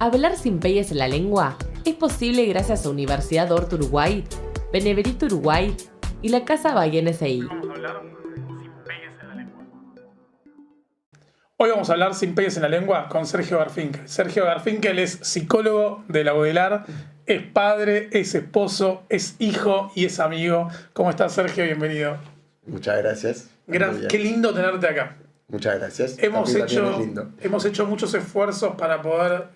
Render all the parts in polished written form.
Hablar sin pegues en la lengua es posible gracias a Universidad Horta Uruguay, Beneverito Uruguay y la Casa Bahía NSI. Vamos a hablar sin pegues en la lengua. Hoy vamos a hablar sin pegues en la lengua con Sergio Garfinkel. Sergio Garfinkel es psicólogo de la UDELAR, es padre, es esposo, es hijo y es amigo. ¿Cómo estás, Sergio? Bienvenido. Muchas gracias. Qué lindo tenerte acá. Muchas gracias. Hemos hecho muchos esfuerzos para poder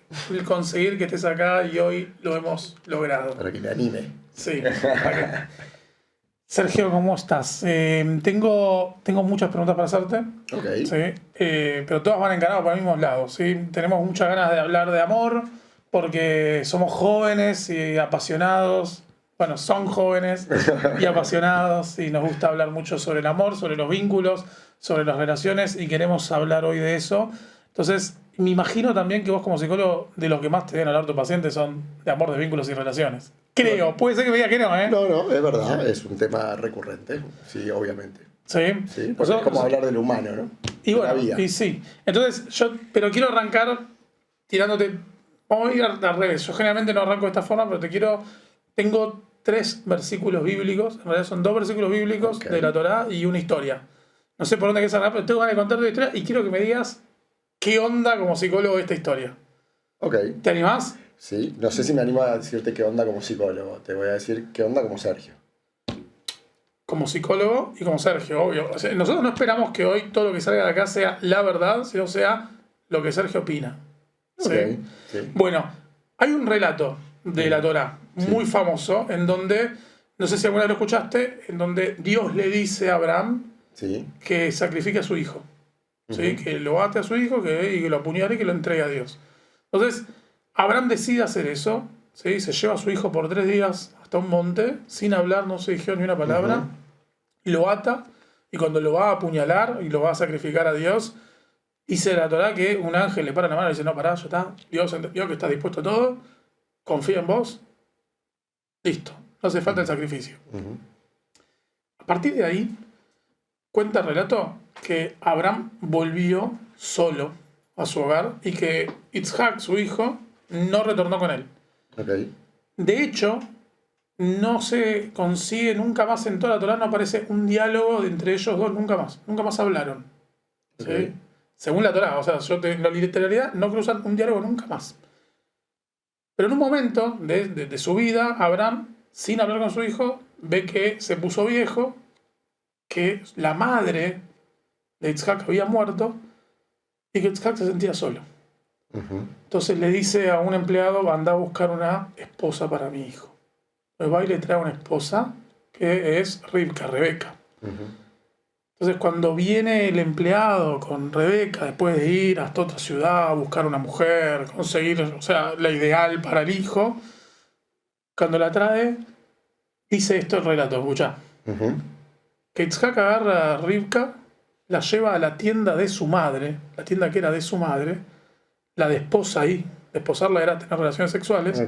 conseguir que estés acá y hoy lo hemos logrado. Para que me anime. Sí. Sergio, ¿cómo estás? Tengo muchas preguntas para hacerte. Ok. Sí, pero todas van encaradas por los mismos lados. ¿Sí? Tenemos muchas ganas de hablar de amor porque somos jóvenes y apasionados. Bueno, son jóvenes y apasionados y nos gusta hablar mucho sobre el amor, sobre los vínculos, sobre las relaciones y queremos hablar hoy de eso. Entonces, me imagino también que vos como psicólogo de lo que más te deben hablar tus pacientes son de amor, de vínculos y relaciones. Creo, puede ser que me diga que no, ¿eh? No, es verdad, es un tema recurrente, sí, obviamente. Sí, porque es como hablar del humano, ¿no? Y bueno, y sí. Entonces, pero quiero arrancar tirándote. Vamos a ir al revés. Yo generalmente no arranco de esta forma, pero tengo 3 versículos bíblicos. En realidad son 2 versículos bíblicos de la Torá y una historia. No sé por dónde quieres arrancar, pero tengo ganas de contarte la historia y quiero que me digas qué onda como psicólogo de esta historia. Ok. ¿Te animás? Sí, no sé si me animo a decirte qué onda como psicólogo. Te voy a decir qué onda como Sergio. Como psicólogo y como Sergio, obvio. O sea, nosotros no esperamos que hoy todo lo que salga de acá sea la verdad, sino sea lo que Sergio opina. ¿Sí? Okay, sí. Bueno, hay un relato de la Torá muy famoso en donde, no sé si alguna vez lo escuchaste, en donde Dios le dice a Abraham que sacrifique a su hijo. ¿Sí? Que lo ate a su hijo y que lo apuñale y que lo entregue a Dios. Entonces, Abraham decide hacer eso, ¿sí? Se lleva a su hijo por 3 días hasta un monte, sin hablar, no se dijo ni una palabra, y lo ata, y cuando lo va a apuñalar y lo va a sacrificar a Dios, dice la Torá que un ángel le para la mano y dice, no, pará, ya está, Dios entendió que está dispuesto a todo, confía en vos, listo, no hace falta el sacrificio. A partir de ahí, cuenta el relato que Abraham volvió solo a su hogar y que Isaac, su hijo, no retornó con él. Okay. De hecho, no se consigue nunca más en toda la Torá, no aparece un diálogo entre ellos dos, nunca más hablaron. Okay. ¿Sí? Según la Torá, o sea, en la literalidad no cruzan un diálogo nunca más. Pero en un momento de su vida, Abraham, sin hablar con su hijo, ve que se puso viejo, que la madre de Isaac había muerto y que Isaac se sentía solo. Entonces le dice a un empleado, anda a buscar una esposa para mi hijo. Pues va y le trae una esposa que es Rebeca. Entonces cuando viene el empleado con Rebeca, después de ir hasta otra ciudad a buscar una mujer, conseguir, o sea, la ideal para el hijo, cuando la trae, dice esto el relato, escuchá. Que Isaac agarra a Rivka, la lleva a la tienda de su madre, la tienda que era de su madre, la desposa ahí, desposarla era tener relaciones sexuales,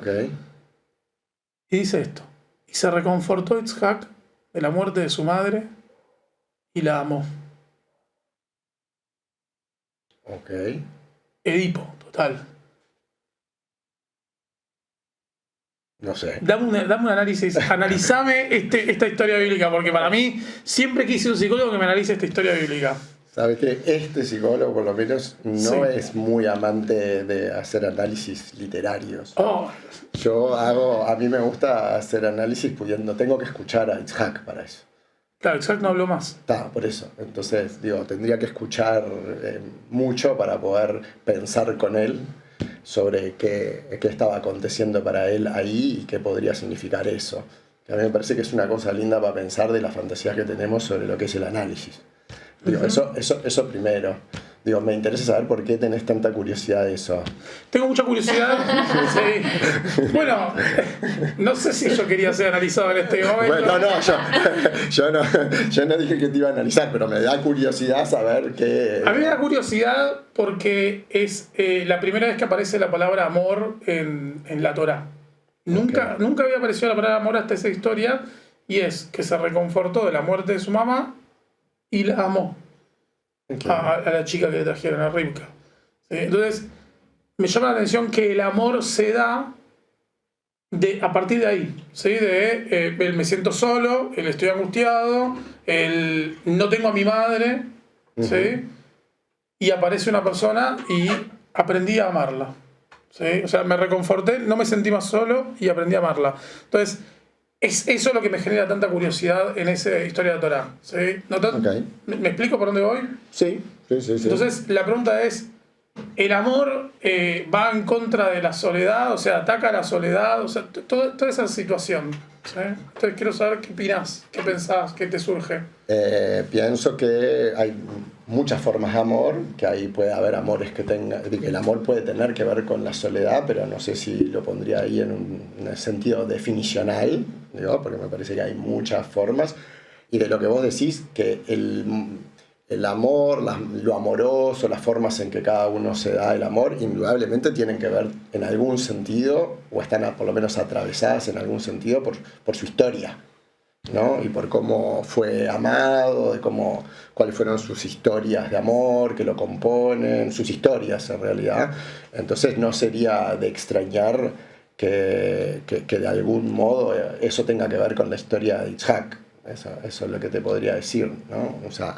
y dice esto, y se reconfortó Isaac de la muerte de su madre y la amó. Edipo, total. No sé. Dame un análisis, analizame esta historia bíblica, porque para mí siempre quise un psicólogo que me analice esta historia bíblica. Sabes que este psicólogo, por lo menos, no es muy amante de hacer análisis literarios. A mí me gusta hacer análisis pudiendo, tengo que escuchar a Isaac para eso. Claro, Isaac no habló más. Por eso. Entonces, tendría que escuchar mucho para poder pensar con él sobre qué estaba aconteciendo para él ahí y qué podría significar eso. A mí me parece que es una cosa linda para pensar de la fantasía que tenemos sobre lo que es el análisis. Eso primero. Me interesa saber por qué tenés tanta curiosidad de eso. Tengo mucha curiosidad. Sí. Bueno, no sé si yo quería ser analizado en este momento. Bueno, yo no dije que te iba a analizar, pero me da curiosidad saber qué... A mí me da curiosidad porque es la primera vez que aparece la palabra amor en la Torá. Nunca había aparecido la palabra amor hasta esa historia, y es que se reconfortó de la muerte de su mamá y la amó a la chica que le trajeron, a Rivka. Entonces, me llama la atención que el amor se da a partir de ahí, ¿sí? El me siento solo, el estoy angustiado, el no tengo a mi madre, ¿sí? Y aparece una persona y aprendí a amarla, ¿sí? O sea, me reconforté, no me sentí más solo y aprendí a amarla. Entonces, es eso lo que me genera tanta curiosidad en esa historia de Torá, ¿sí? ¿Me explico por dónde voy? Sí. Entonces, la pregunta es, ¿el amor va en contra de la soledad? O sea, ¿ataca a la soledad? O sea, toda esa situación, ¿sí? Entonces, quiero saber qué opinás, qué pensás, qué te surge. Pienso que hay muchas formas de amor, que ahí puede haber amores que el amor puede tener que ver con la soledad, pero no sé si lo pondría ahí en un sentido definicional, digo, porque me parece que hay muchas formas, y de lo que vos decís, que el amor, lo amoroso, las formas en que cada uno se da el amor, indudablemente tienen que ver en algún sentido, o están por lo menos atravesadas en algún sentido por su historia, ¿no? Y por cómo fue amado, cuáles fueron sus historias de amor que lo componen, sus historias en realidad. Entonces no sería de extrañar que de algún modo eso tenga que ver con la historia de Itzhak. Eso es lo que te podría decir, ¿no? O sea,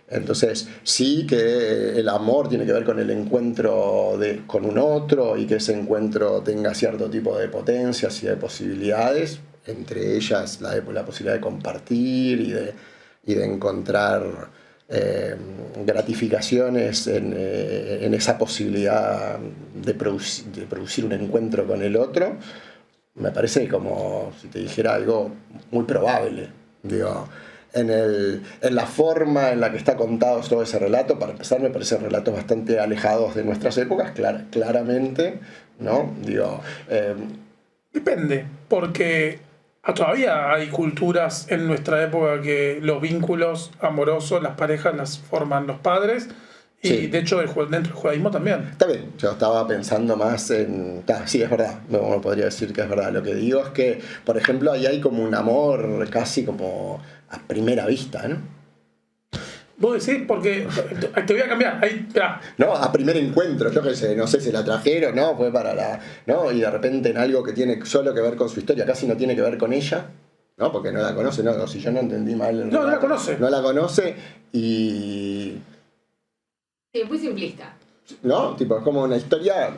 entonces sí que el amor tiene que ver con el encuentro con un otro y que ese encuentro tenga cierto tipo de potencias y de posibilidades, entre ellas la posibilidad de compartir y de encontrar gratificaciones en esa posibilidad de producir un encuentro con el otro. Me parece como si te dijera algo muy probable, digo. En la forma en la que está contado todo ese relato, para empezar, me parecen relatos bastante alejados de nuestras épocas, claramente, ¿no? Digo, Depende, porque todavía hay culturas en nuestra época que los vínculos amorosos, las parejas las forman los padres, y sí. de hecho dentro del judaísmo también. Está bien, yo estaba pensando más en... sí, es verdad, no podría decir que es verdad. Lo que digo es que, por ejemplo, ahí hay como un amor casi como a primera vista, ¿no? Vos decís, porque te voy a cambiar. Ahí, no, a primer encuentro, yo qué sé, no sé si la trajeron, no, fue ¿no? Y de repente en algo que tiene solo que ver con su historia, casi no tiene que ver con ella, ¿no? Porque no la conoce, no, si yo no entendí mal. No la conoce. No la conoce y... Sí, muy simplista. ¿No? Tipo, es como una historia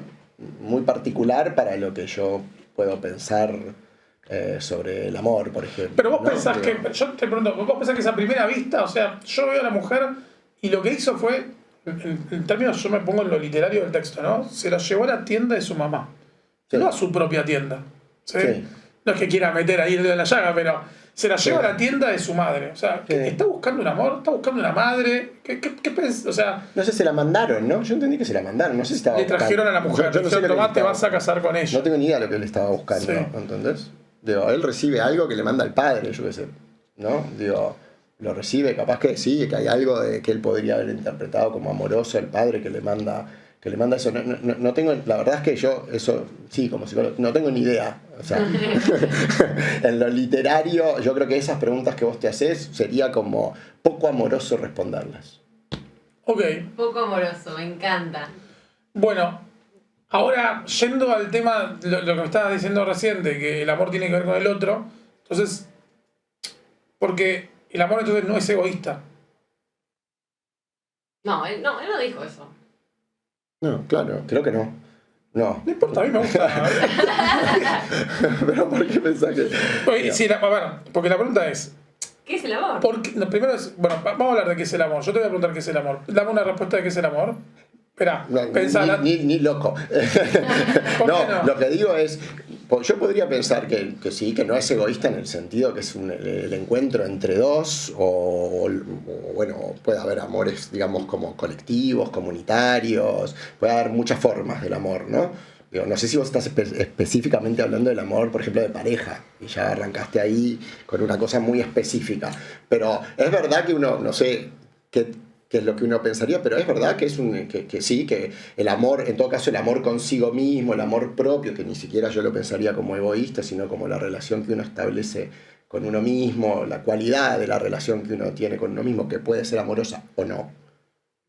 muy particular para lo que yo puedo pensar sobre el amor, por ejemplo. Pero vos ¿no? pensás que, yo te pregunto, vos pensás que esa primera vista, o sea, yo veo a la mujer y lo que hizo fue, en términos, yo me pongo en lo literario del texto, ¿no? Se la llevó a la tienda de su mamá, sí. No a su propia tienda, ¿sí? Sí. No es que quiera meter ahí el dedo en la llaga, pero se la lleva a la tienda de su madre. O sea, sí. ¿Está buscando un amor? ¿Está buscando una madre? ¿Qué pensás? O sea, no sé si se la mandaron, ¿no? Yo entendí que se la mandaron. No sé si estaba le trajeron a la mujer. Yo no sé Tomás, te vas a casar con ella. No tengo ni idea de lo que él estaba buscando, sí. ¿Entendés? Digo, él recibe algo que le manda el padre, yo qué sé, ¿no? Digo, lo recibe, capaz que sí, que hay algo de que él podría haber interpretado como amoroso el padre que le manda eso. No tengo, la verdad es que yo, eso, sí, como psicólogo, no tengo ni idea. O sea, en lo literario, yo creo que esas preguntas que vos te haces sería como poco amoroso responderlas. Ok. Poco amoroso, me encanta. Bueno, ahora, yendo al tema, lo que me estabas diciendo recién, de que el amor tiene que ver con el otro, entonces, porque el amor entonces no es egoísta. No, él no dijo eso. No, claro, creo que no. No. No importa, a mí me gusta. Pero ¿por qué pensás que...? Oye, sí, bueno, porque la pregunta es... ¿Qué es el amor? Primero es... Bueno, vamos a hablar de qué es el amor. Yo te voy a preguntar qué es el amor. Dame una respuesta de qué es el amor. Espera, pensala. Ni loco. No, lo que digo es... Yo podría pensar que sí, que no es egoísta en el sentido que es el encuentro entre dos, o bueno, puede haber amores, digamos, como colectivos, comunitarios, puede haber muchas formas del amor, ¿no? Digo, no sé si vos estás específicamente hablando del amor, por ejemplo, de pareja, y ya arrancaste ahí con una cosa muy específica, pero es verdad que uno, no sé qué es lo que uno pensaría, pero es verdad que que sí, que el amor, en todo caso el amor consigo mismo, el amor propio, que ni siquiera yo lo pensaría como egoísta, sino como la relación que uno establece con uno mismo, la cualidad de la relación que uno tiene con uno mismo, que puede ser amorosa o no,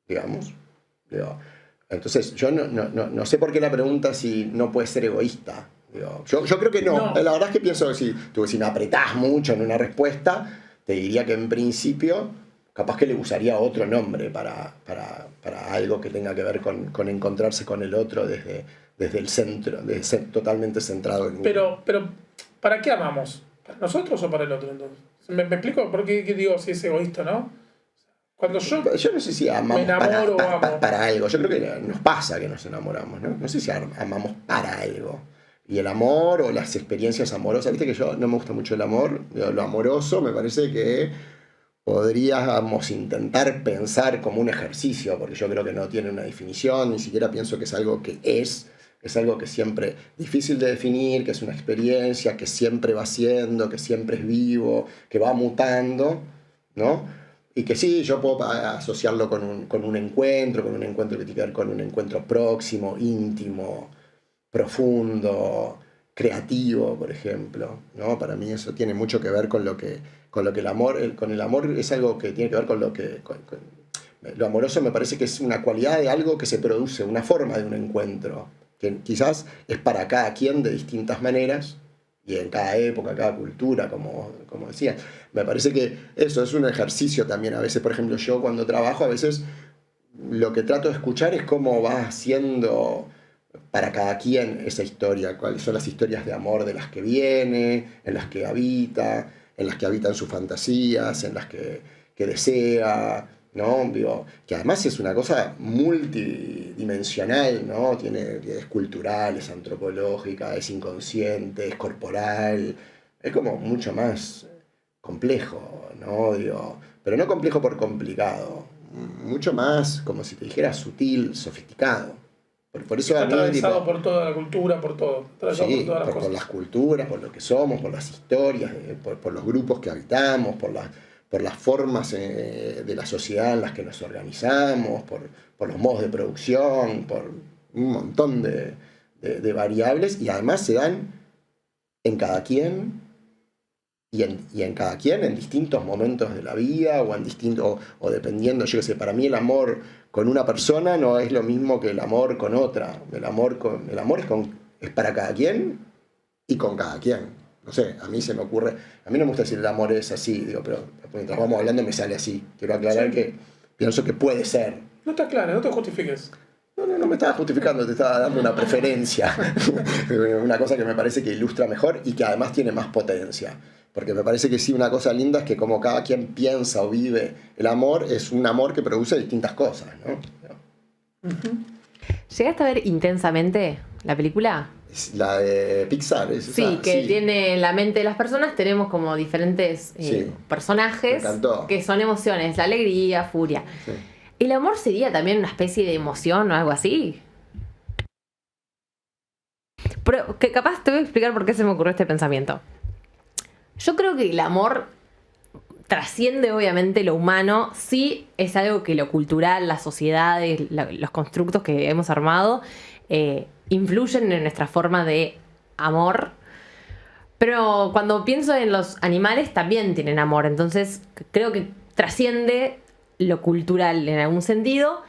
digamos. Digo, Entonces, yo no sé por qué la pregunta si no puede ser egoísta. Digo, yo creo que no. No. La verdad es que pienso que si me apretás mucho en una respuesta, te diría que en principio, capaz que le usaría otro nombre para algo que tenga que ver con encontrarse con el otro desde el centro, totalmente centrado en uno. Pero, ¿para qué amamos? ¿Para nosotros o para el otro entonces? ¿Me explico por qué digo si es egoísta, no? Cuando yo no sé si amamos me enamoro o amo. para algo. Yo creo que nos pasa que nos enamoramos, ¿no? No sé si amamos para algo. Y el amor o las experiencias amorosas, viste que yo no me gusta mucho el amor, lo amoroso me parece que podríamos intentar pensar como un ejercicio, porque yo creo que no tiene una definición, ni siquiera pienso que es algo que es algo que siempre difícil de definir, que es una experiencia, que siempre va siendo, que siempre es vivo, que va mutando, ¿no? Y que sí, yo puedo asociarlo con un encuentro que tiene que ver con un encuentro próximo, íntimo, profundo, creativo, por ejemplo, ¿no? Para mí eso tiene mucho que ver con lo que el amor, con el amor es algo que tiene que ver con lo que... lo amoroso me parece que es una cualidad de algo que se produce, una forma de un encuentro, que quizás es para cada quien de distintas maneras, y en cada época, cada cultura, como decía. Me parece que eso es un ejercicio también. A veces, por ejemplo, yo cuando trabajo, a veces lo que trato de escuchar es cómo va haciendo para cada quien esa historia, cuáles son las historias de amor de las que viene, en las que habita, en las que habitan sus fantasías, en las que desea, ¿no? Digo, que además es una cosa multidimensional, ¿no? Es cultural, es antropológica, es inconsciente, es corporal, es como mucho más complejo, ¿no? Digo, pero no complejo por complicado, mucho más, como si te dijera, sutil, sofisticado. Por eso está a mí, atravesado por toda la cultura, por todo. Atravesado sí, por todas las por cosas. las culturas, por lo que somos, por las historias, por los grupos que habitamos, por las formas de la sociedad en las que nos organizamos, por los modos de producción, por un montón de variables, y además se dan en cada quien y en cada quien en distintos momentos de la vida o dependiendo, yo qué sé, para mí el amor con una persona no es lo mismo que el amor con otra. El amor es para cada quien y con cada quien. No sé, a mí se me ocurre, a mí no me gusta decir el amor es así, digo, pero mientras vamos hablando me sale así. Quiero aclarar que pienso que puede ser. No está claro, no te justifiques. No me estaba justificando, te estaba dando una preferencia. Una cosa que me parece que ilustra mejor y que además tiene más potencia. Porque me parece que sí, una cosa linda es que como cada quien piensa o vive el amor, es un amor que produce distintas cosas, ¿no? ¿Llegaste a ver Intensamente la película? Es la de Pixar, ¿es esa? Sí, que tiene en la mente de las personas, tenemos como diferentes personajes que son emociones, la alegría, furia. Sí. ¿El amor sería también una especie de emoción o algo así? Pero que capaz te voy a explicar por qué se me ocurrió este pensamiento. Yo creo que el amor trasciende obviamente lo humano, sí es algo que lo cultural, las sociedades, los constructos que hemos armado influyen en nuestra forma de amor, pero cuando pienso en los animales también tienen amor, entonces creo que trasciende lo cultural en algún sentido.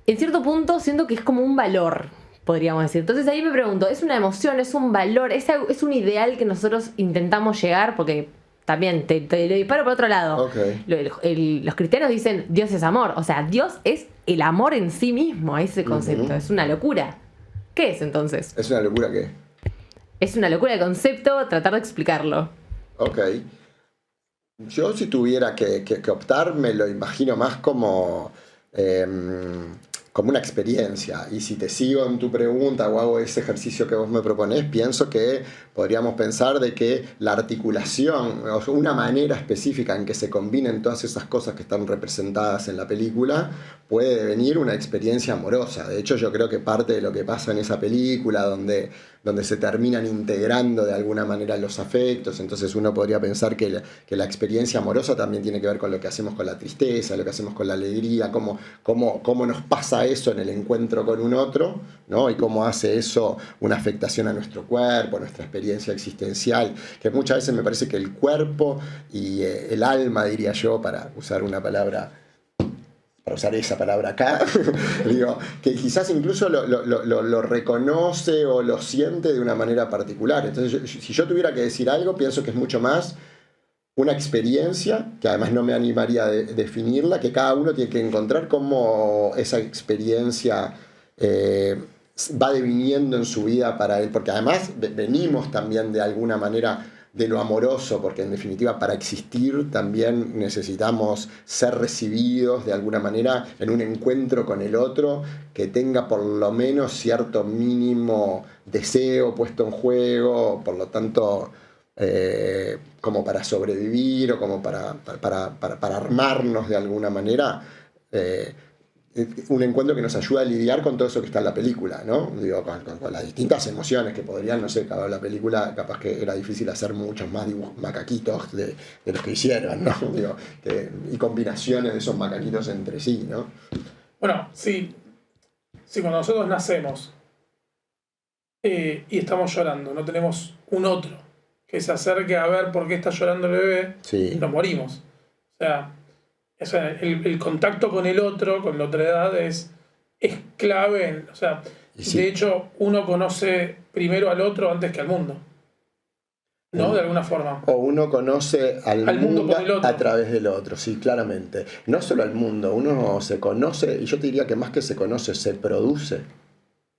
En cierto punto siento que es como un valor, podríamos decir. Entonces ahí me pregunto, ¿es una emoción, es un valor, es un ideal que nosotros intentamos llegar? Porque también te lo disparo por otro lado. Okay. Los cristianos dicen Dios es amor. O sea, Dios es el amor en sí mismo, ese concepto. Es una locura. ¿Qué es entonces? ¿Es una locura qué? Es una locura de concepto tratar de explicarlo. Ok. Yo si tuviera que optar me lo imagino más como una experiencia. Y si te sigo en tu pregunta o hago ese ejercicio que vos me proponés, pienso que podríamos pensar de que la articulación, o una manera específica en que se combinen todas esas cosas que están representadas en la película, puede devenir una experiencia amorosa. De hecho, yo creo que parte de lo que pasa en esa película, donde se terminan integrando de alguna manera los afectos, entonces uno podría pensar que la experiencia amorosa también tiene que ver con lo que hacemos con la tristeza, lo que hacemos con la alegría, cómo nos pasa eso en el encuentro con un otro, ¿no? Y cómo hace eso una afectación a nuestro cuerpo, a nuestra experiencia existencial, que muchas veces me parece que el cuerpo y el alma, diría yo, para usar una palabra para usar esa palabra acá, digo, que quizás incluso lo reconoce o lo siente de una manera particular. Entonces, si yo tuviera que decir algo, pienso que es mucho más una experiencia, que además no me animaría a definirla, que cada uno tiene que encontrar cómo esa experiencia va deviniendo en su vida para él, porque además venimos también de alguna manera de lo amoroso, porque en definitiva para existir también necesitamos ser recibidos de alguna manera en un encuentro con el otro que tenga por lo menos cierto mínimo deseo puesto en juego, por lo tanto como para sobrevivir o como para armarnos de alguna manera. Un encuentro que nos ayuda a lidiar con todo eso que está en la película, ¿no? Digo, con las distintas emociones que podrían, no sé, cada la película capaz que era difícil hacer muchos más macaquitos de los que hicieron, ¿no? Digo, y combinaciones de esos macaquitos entre sí, ¿no? Bueno, sí, cuando nosotros nacemos y estamos llorando, no tenemos un otro que se acerque a ver por qué está llorando el bebé, sí. Y nos morimos. O sea, el contacto con el otro, con la otra edad, es clave. O sea, sí. De hecho, uno conoce primero al otro antes que al mundo. ¿No? De alguna forma. O uno conoce al mundo por el otro. A través del otro, sí, claramente. No solo al mundo, uno se conoce, y yo te diría que más que se conoce, se produce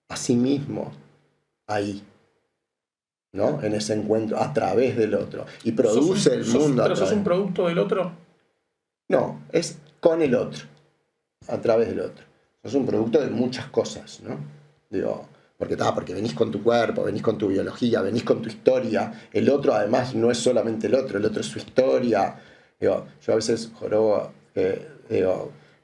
a sí mismo ahí, ¿no? En ese encuentro, a través del otro. Y produce el mundo. ¿Pero sos un producto del otro? No, es con el otro, a través del otro. Sos un producto de muchas cosas, ¿no? Digo, porque venís con tu cuerpo, venís con tu biología, venís con tu historia. El otro, además, no es solamente el otro es su historia. Digo, yo a veces jorobo,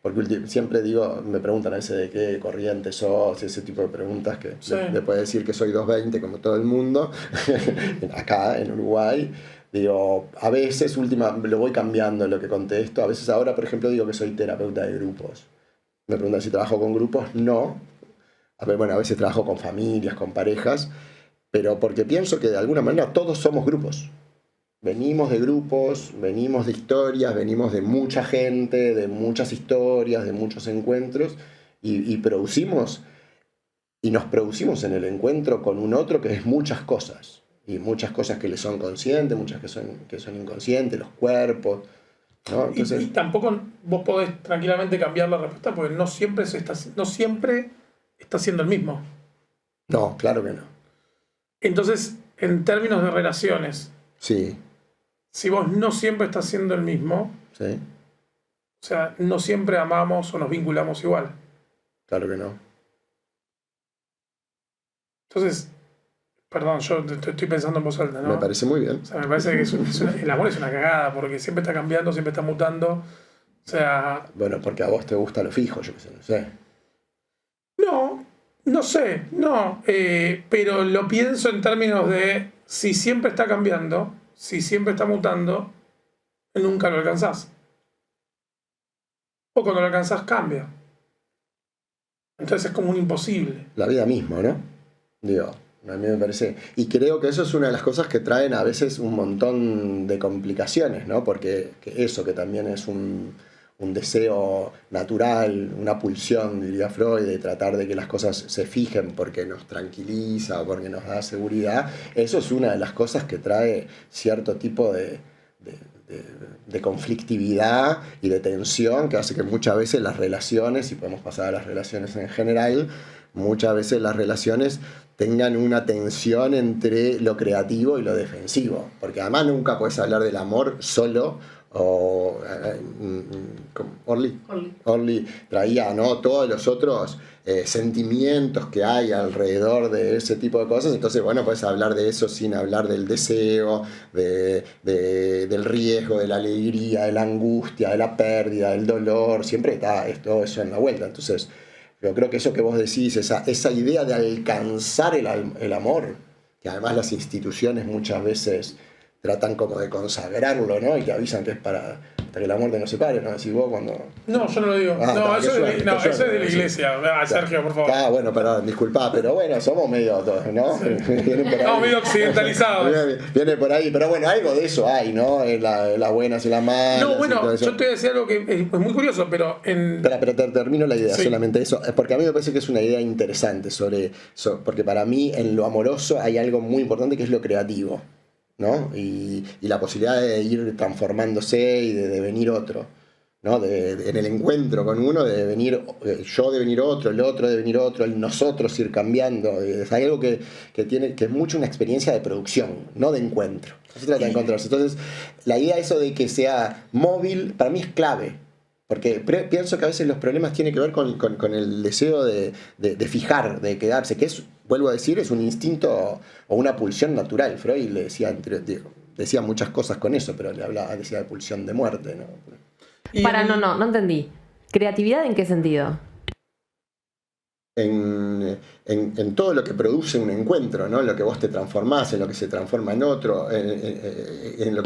porque siempre digo, me preguntan a veces de qué corriente sos, ese tipo de preguntas que sí. le puedo decir que soy 220 como todo el mundo, acá en Uruguay. Digo, a veces, lo voy cambiando lo que contesto. A veces ahora, por ejemplo, digo que soy terapeuta de grupos. Me preguntan si trabajo con grupos. No. A veces trabajo con familias, con parejas, pero porque pienso que de alguna manera todos somos grupos. Venimos de grupos, venimos de historias, venimos de mucha gente, de muchas historias, de muchos encuentros, y producimos, y nos producimos en el encuentro con un otro que es muchas cosas. Y muchas cosas que le son conscientes, muchas que son inconscientes, los cuerpos, ¿no? Entonces, y tampoco vos podés tranquilamente cambiar la respuesta porque no siempre está siendo el mismo. No, claro que no. Entonces, en términos de relaciones, sí. Si vos no siempre estás siendo el mismo, sí. O sea, no siempre amamos o nos vinculamos igual. Claro que no. Entonces, perdón, yo estoy pensando en voz alta, ¿no? Me parece muy bien. O sea, me parece que el amor es una cagada, porque siempre está cambiando, siempre está mutando. O sea... Bueno, porque a vos te gusta lo fijo, yo qué sé, no sé. No sé, pero lo pienso en términos de si siempre está cambiando, si siempre está mutando, nunca lo alcanzás. O cuando lo alcanzás cambia. Entonces es como un imposible. La vida misma, ¿no? Digo, a mí me parece... Y creo que eso es una de las cosas que traen a veces un montón de complicaciones, ¿no? Porque eso que también es un deseo natural, una pulsión, diría Freud, de tratar de que las cosas se fijen porque nos tranquiliza o porque nos da seguridad, eso es una de las cosas que trae cierto tipo de conflictividad y de tensión que hace que muchas veces las relaciones, y podemos pasar a las relaciones en general, muchas veces las relaciones tengan una tensión entre lo creativo y lo defensivo, porque además nunca puedes hablar del amor solo. Orly traía, ¿no?, todos los otros sentimientos que hay alrededor de ese tipo de cosas. Entonces, bueno, puedes hablar de eso sin hablar del deseo, del riesgo, de la alegría, de la angustia, de la pérdida, del dolor. Siempre está todo eso en la vuelta. Entonces, yo creo que eso que vos decís, esa idea de alcanzar el amor, que además las instituciones muchas veces tratan como de consagrarlo, ¿no? Y te avisan que es para hasta que la muerte nos separe, ¿no? Decís vos cuando... No, yo no lo digo. Eso es de la iglesia. Sergio, por favor. Bueno, perdón, disculpá, pero bueno, somos medio todos, ¿no? Sí. Estamos medio occidentalizados. Viene por ahí, pero bueno, algo de eso hay, ¿no? En las buenas y las malas. No, bueno, yo te decía algo que es muy curioso, pero Pero termino la idea, sí. Solamente eso, porque a mí me parece que es una idea interesante porque para mí en lo amoroso hay algo muy importante que es lo creativo, ¿no? Y la posibilidad de ir transformándose y de devenir otro, ¿no? En el encuentro con uno, de devenir yo, devenir otro, el otro, devenir otro, el nosotros ir cambiando. Es algo que es mucho una experiencia de producción, no de encuentro. No se trata de encontrarse. Entonces, la idea eso de que sea móvil, para mí es clave. Porque pienso que a veces los problemas tienen que ver con el deseo de fijar, de quedarse, que es, vuelvo a decir, es un instinto o una pulsión natural. Freud le decía muchas cosas con eso, pero decía de pulsión de muerte, ¿no? No entendí. ¿Creatividad en qué sentido? En todo lo que produce un encuentro, ¿no? En lo que vos te transformás, en lo que se transforma en otro, en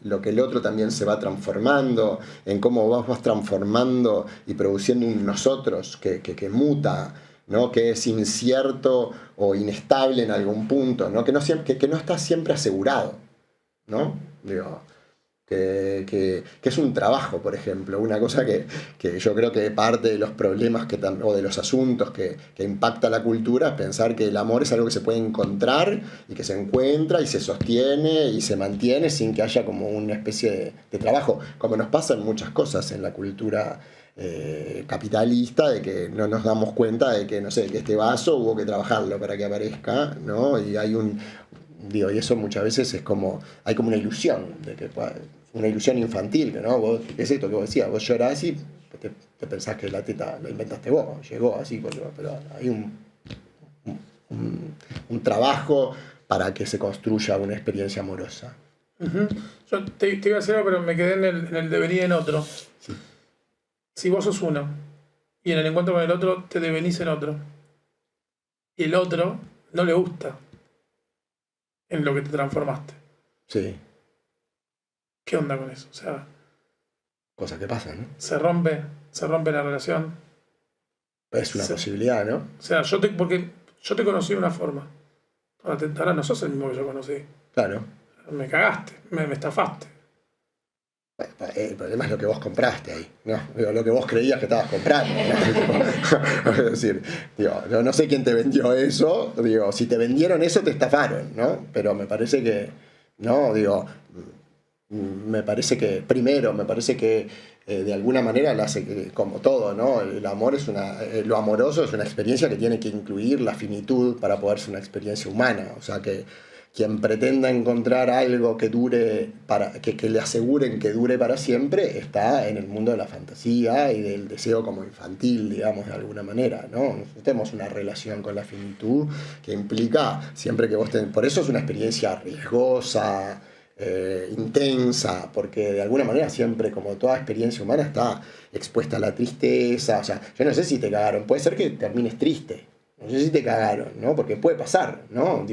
lo que el otro también se va transformando, en cómo vos vas transformando y produciendo un nosotros que muta, ¿no? Que es incierto o inestable en algún punto, ¿no? Que no está siempre asegurado, ¿no? Digo, que es un trabajo, por ejemplo, una cosa que yo creo que parte de los problemas o de los asuntos que impacta la cultura es pensar que el amor es algo que se puede encontrar y que se encuentra y se sostiene y se mantiene sin que haya como una especie de trabajo, como nos pasa en muchas cosas en la cultura capitalista, de que no nos damos cuenta de que, no sé, que este vaso hubo que trabajarlo para que aparezca, ¿no? Y hay y eso muchas veces es como, hay como una ilusión, una ilusión infantil, ¿no? Vos, es esto que vos decías, vos llorás y te pensás que la teta la inventaste vos, llegó así, pero hay un trabajo para que se construya una experiencia amorosa. Uh-huh. Yo te iba a decir algo, pero me quedé en el devenir en otro. Sí. Si vos sos uno y en el encuentro con el otro te devenís en otro y el otro no le gusta en lo que te transformaste. Sí. ¿Qué onda con eso? O sea, cosas que pasan, ¿no? Se rompe la relación. Es una posibilidad, ¿no? O sea, porque yo te conocí de una forma. Ahora no sos el mismo que yo conocí. Claro. Me cagaste, me estafaste. El problema es lo que vos compraste ahí, ¿no? Lo que vos creías que estabas comprando, ¿no? Es decir, no sé quién te vendió eso, si te vendieron eso te estafaron, ¿no? Pero me parece que, ¿no? Me parece que de alguna manera como todo, ¿no? El amor lo amoroso es una experiencia que tiene que incluir la finitud para poder ser una experiencia humana, o sea que quien pretenda encontrar algo que dure, que le aseguren que dure para siempre, está en el mundo de la fantasía y del deseo como infantil, digamos, de alguna manera, ¿no? Nosotros tenemos una relación con la finitud que implica siempre que por eso es una experiencia riesgosa, intensa, porque de alguna manera siempre, como toda experiencia humana, está expuesta a la tristeza. O sea, yo no sé si te cagaron, puede ser que termines triste, no sé si te cagaron, ¿no? Porque puede pasar, ¿no?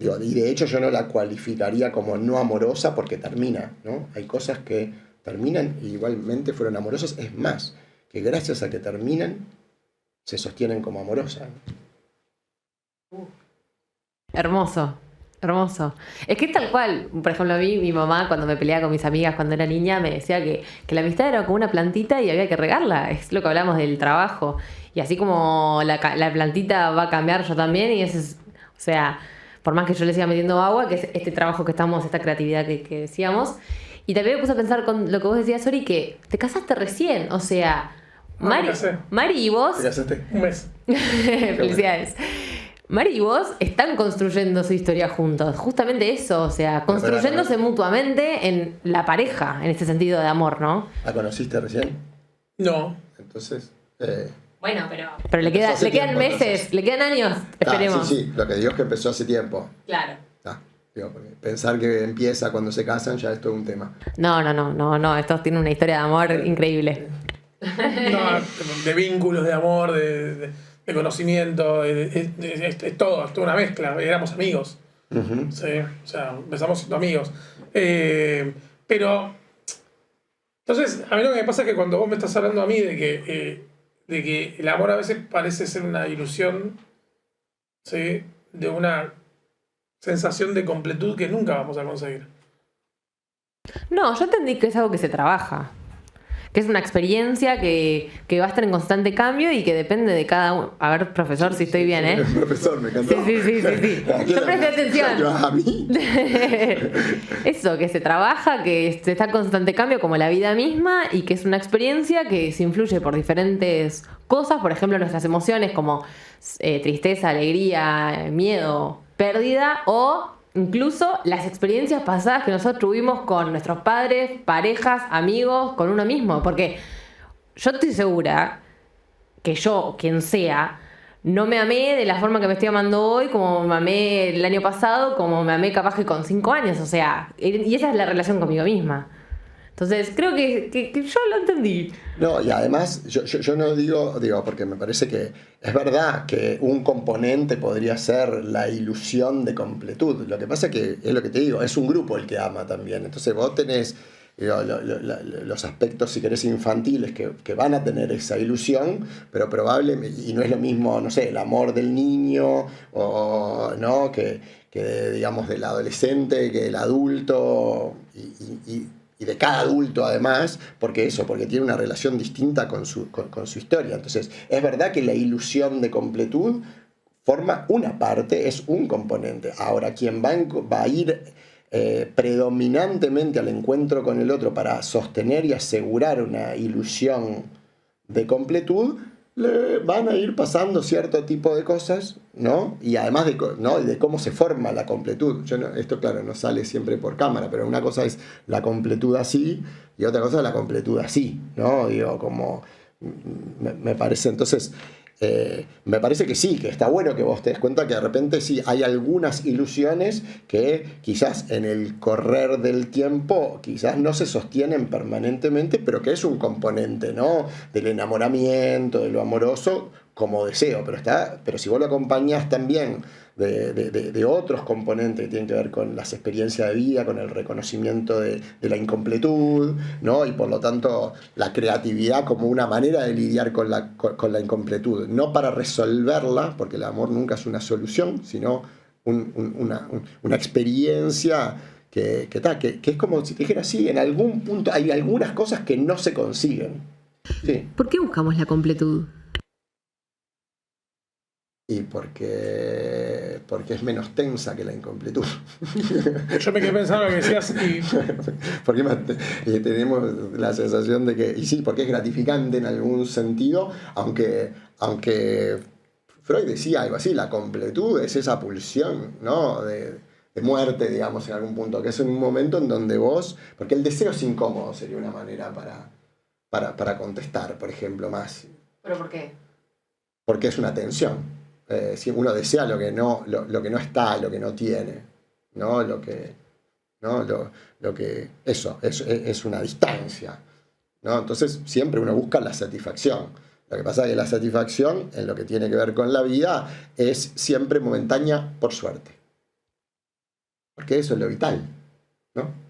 Y de hecho yo no la cualificaría como no amorosa porque termina, ¿no? Hay cosas que terminan y igualmente fueron amorosas, es más, que gracias a que terminan se sostienen como amorosas. Hermoso. Es que es tal cual. Por ejemplo, a mí, mi mamá, cuando me peleaba con mis amigas cuando era niña, me decía que la amistad era como una plantita y había que regarla. Es lo que hablamos del trabajo. Y así como la plantita va a cambiar, yo también. Y eso es, o sea, por más que yo le siga metiendo agua, que es este trabajo que estamos, esta creatividad que decíamos. Y también me puse a pensar con lo que vos decías, Ori, que te casaste recién. O sea, Mari y vos... ¿Te casaste? Un mes. Felicidades. Mari y vos están construyendo su historia juntos. Justamente eso, o sea, construyéndose mutuamente en la pareja, en este sentido de amor, ¿no? ¿La conociste recién? No. Entonces... Bueno, pero le quedan meses, entonces. Le quedan años, esperemos. Sí, lo que digo es que empezó hace tiempo. Claro. Porque pensar que empieza cuando se casan ya es todo un tema. No, estos tienen una historia de amor increíble. No, de vínculos, de amor, de conocimiento, es todo, es toda una mezcla, éramos amigos. Uh-huh. Sí, o sea, empezamos siendo amigos. Pero Entonces, a mí lo que me pasa es que cuando vos me estás hablando a mí de que el amor a veces parece ser una ilusión, ¿sí? De una sensación de completud que nunca vamos a conseguir. No, yo entendí que es algo que se trabaja. Que es una experiencia que va a estar en constante cambio y que depende de cada uno. A ver, profesor, si estoy bien, ¿eh? Profesor, me encantó. Sí. Yo presté atención. A mí. Eso, que se trabaja, que está en constante cambio como la vida misma y que es una experiencia que se influye por diferentes cosas, por ejemplo, nuestras emociones como tristeza, alegría, miedo, pérdida o incluso las experiencias pasadas que nosotros tuvimos con nuestros padres, parejas, amigos, con uno mismo. Porque yo estoy segura que yo, quien sea, no me amé de la forma que me estoy amando hoy, como me amé el año pasado, como me amé capaz que con 5 años. O sea, y esa es la relación conmigo misma. Entonces, creo que yo lo entendí. No, y además, yo no digo, porque me parece que es verdad que un componente podría ser la ilusión de completud. Lo que pasa es que, es lo que te digo, es un grupo el que ama también. Entonces vos tenés los aspectos, si querés, infantiles que van a tener esa ilusión, pero probablemente, y no es lo mismo, no sé, el amor del niño, o no, que digamos, del adolescente, que del adulto, y de cada adulto además, porque tiene una relación distinta con su historia. Entonces, es verdad que la ilusión de completud forma una parte, es un componente. Ahora, quien va a ir predominantemente al encuentro con el otro para sostener y asegurar una ilusión de completud, le van a ir pasando cierto tipo de cosas, ¿no? Y además de cómo se forma la completud. Esto, claro, no sale siempre por cámara, pero una cosa es la completud así y otra cosa es la completud así, ¿no? Digo, como me parece, entonces, me parece que sí, que está bueno que vos te des cuenta que de repente sí hay algunas ilusiones que quizás en el correr del tiempo quizás no se sostienen permanentemente, pero que es un componente, ¿no? Del enamoramiento, de lo amoroso como deseo, pero si vos lo acompañás también de otros componentes que tienen que ver con las experiencias de vida, con el reconocimiento de la incompletud, ¿no? Y por lo tanto la creatividad como una manera de lidiar con la incompletud, no para resolverla, porque el amor nunca es una solución, sino una experiencia que es como si te dijera, sí, en algún punto hay algunas cosas que no se consiguen. Sí. ¿Por qué buscamos la completud? Y porque es menos tensa que la incompletud. Yo me quedé pensando lo que decías y... Porque tenemos la sensación de que... Y sí, porque es gratificante en algún sentido, aunque Freud decía algo así, la completud es esa pulsión, ¿no? de muerte, digamos, en algún punto, que es en un momento en donde vos... Porque el deseo es incómodo, sería una manera para contestar, por ejemplo, más. ¿Pero por qué? Porque es una tensión. Si uno desea lo que no está, lo que no tiene, ¿no? Eso es una distancia, ¿no? Entonces siempre uno busca la satisfacción. Lo que pasa es que la satisfacción en lo que tiene que ver con la vida es siempre momentánea por suerte. Porque eso es lo vital, ¿no?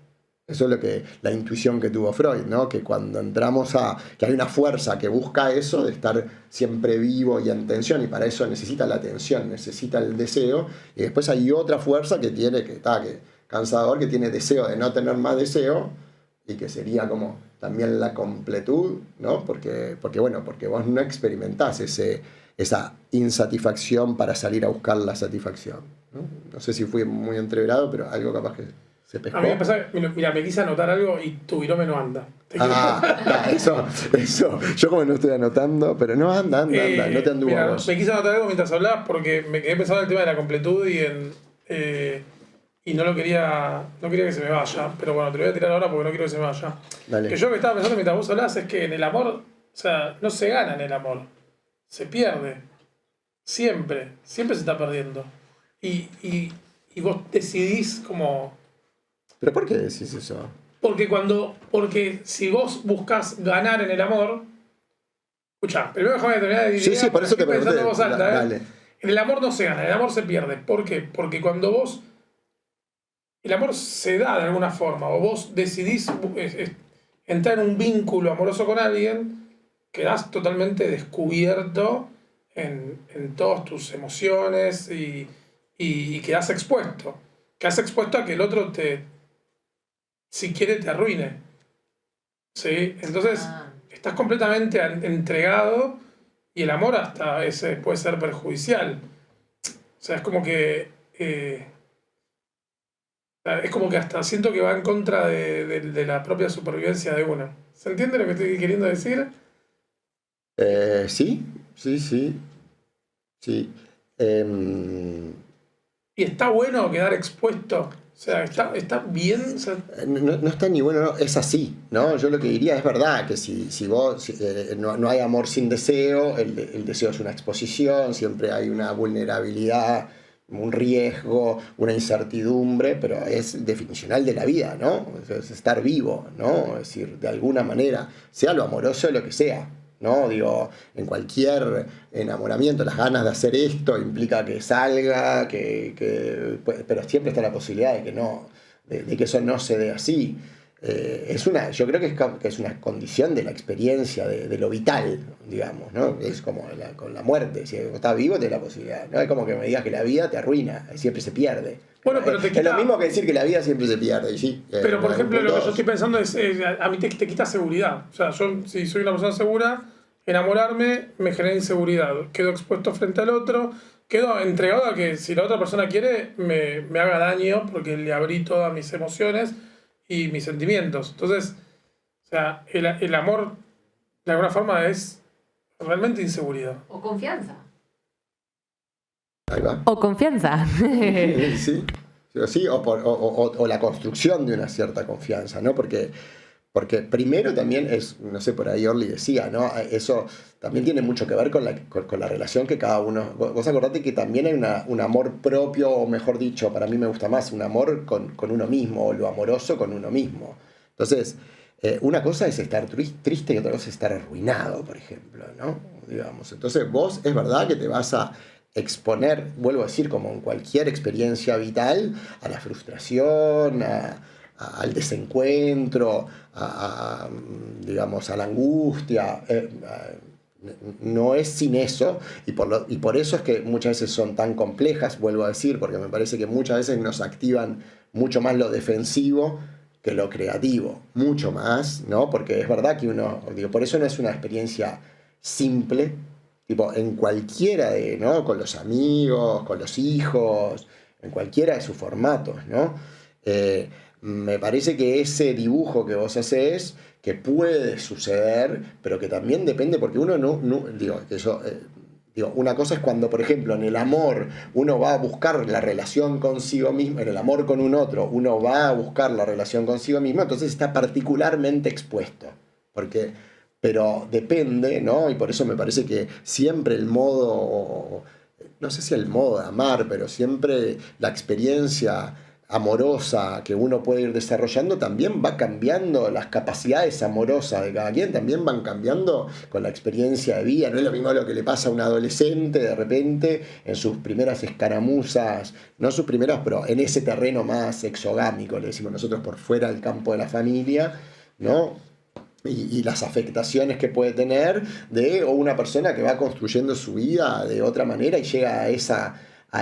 Eso es la intuición que tuvo Freud, ¿no? Que cuando entramos que hay una fuerza que busca eso, de estar siempre vivo y en tensión, y para eso necesita la atención, necesita el deseo, y después hay otra fuerza que cansador, que tiene deseo de no tener más deseo, y que sería como también la completud, ¿no? Porque vos no experimentás esa insatisfacción para salir a buscar la satisfacción, ¿no? No sé si fui muy entreverado, pero algo capaz que se pescó. A mí me pasa, mira, me quise anotar algo y tu virome no anda. Eso. Yo como no estoy anotando, pero no anda, no te anduvo a vos. Me quise anotar algo mientras hablabas porque me quedé pensando en el tema de la completud y no quería que se me vaya. Pero bueno, te lo voy a tirar ahora porque no quiero que se me vaya. Dale. Que yo que estaba pensando mientras vos hablabas es que en el amor, o sea, no se gana en el amor, se pierde. Siempre se está perdiendo. Y vos decidís como... ¿Pero por qué decís eso? Porque si vos buscas ganar en el amor... Escuchá, primero déjame terminar de decir... Sí, por eso te pregunté. Pensando en voz alta, Dale. En el amor no se gana, en el amor se pierde. ¿Por qué? Porque cuando vos... El amor se da de alguna forma, o vos decidís entrar en un vínculo amoroso con alguien, quedás totalmente descubierto en todas tus emociones y quedás expuesto. Quedás expuesto a que el otro si quiere, te arruine. ¿Sí? Entonces, estás completamente entregado y el amor hasta a veces puede ser perjudicial. O sea, es como que hasta siento que va en contra de la propia supervivencia de uno. ¿Se entiende lo que estoy queriendo decir? Sí. Y está bueno quedar expuesto. O sea, está bien. O sea, no está ni bueno, no, es así, ¿no? Yo lo que diría es verdad que si no hay amor sin deseo, el deseo es una exposición, siempre hay una vulnerabilidad, un riesgo, una incertidumbre, pero es definicional de la vida, ¿no? Es estar vivo, ¿no? Es decir, de alguna manera, sea lo amoroso o lo que sea, ¿no? Digo, en cualquier enamoramiento, las ganas de hacer esto implica que salga, pero siempre está la posibilidad de que no, de que eso no se dé así. Yo creo que es una condición de la experiencia, de lo vital, digamos, ¿no? Es como con la muerte, si estás vivo tenés la posibilidad, ¿no? Es como que me digas que la vida te arruina, siempre se pierde. Bueno, pero es lo mismo que decir que la vida siempre se pierde, ¿sí? Pero por ejemplo, lo que yo estoy pensando es, a mí te quita seguridad. O sea, yo si soy una persona segura, enamorarme me genera inseguridad. Quedo expuesto frente al otro, quedo entregado a que si la otra persona quiere, me haga daño porque le abrí todas mis emociones y mis sentimientos. Entonces, o sea, el amor de alguna forma es realmente inseguridad. O confianza. Ahí va. O confianza. Sí, o la construcción de una cierta confianza, ¿no? Porque primero también es, no sé, por ahí Orly decía, ¿no? Eso también tiene mucho que ver con la relación que cada uno... Vos acordate que también hay un amor propio, o mejor dicho, para mí me gusta más, un amor con uno mismo, o lo amoroso con uno mismo. Entonces, una cosa es estar triste y otra cosa es estar arruinado, por ejemplo, ¿no? Digamos, entonces vos es verdad que te vas a exponer, vuelvo a decir, como en cualquier experiencia vital, a la frustración, al desencuentro, digamos, a la angustia. No es sin eso, y por eso es que muchas veces son tan complejas, vuelvo a decir, porque me parece que muchas veces nos activan mucho más lo defensivo que lo creativo, mucho más, ¿no? Porque es verdad que por eso no es una experiencia simple, tipo, en cualquiera ¿no? Con los amigos, con los hijos, en cualquiera de sus formatos, ¿no? Me parece que ese dibujo que vos hacés, que puede suceder, pero que también depende, porque uno una cosa es cuando, por ejemplo, en el amor uno va a buscar la relación consigo mismo, en el amor con un otro, uno va a buscar la relación consigo mismo, entonces está particularmente expuesto, pero depende, ¿no? Y por eso me parece que siempre el modo, no sé si el modo de amar, pero siempre la experiencia amorosa que uno puede ir desarrollando también va cambiando, las capacidades amorosas de cada quien también van cambiando con la experiencia de vida. No es lo mismo lo que le pasa a un adolescente de repente en sus primeras escaramuzas, no sus primeras, pero en ese terreno más exogámico, le decimos nosotros, por fuera del campo de la familia, ¿no? Y las afectaciones que puede tener o una persona que va construyendo su vida de otra manera y llega a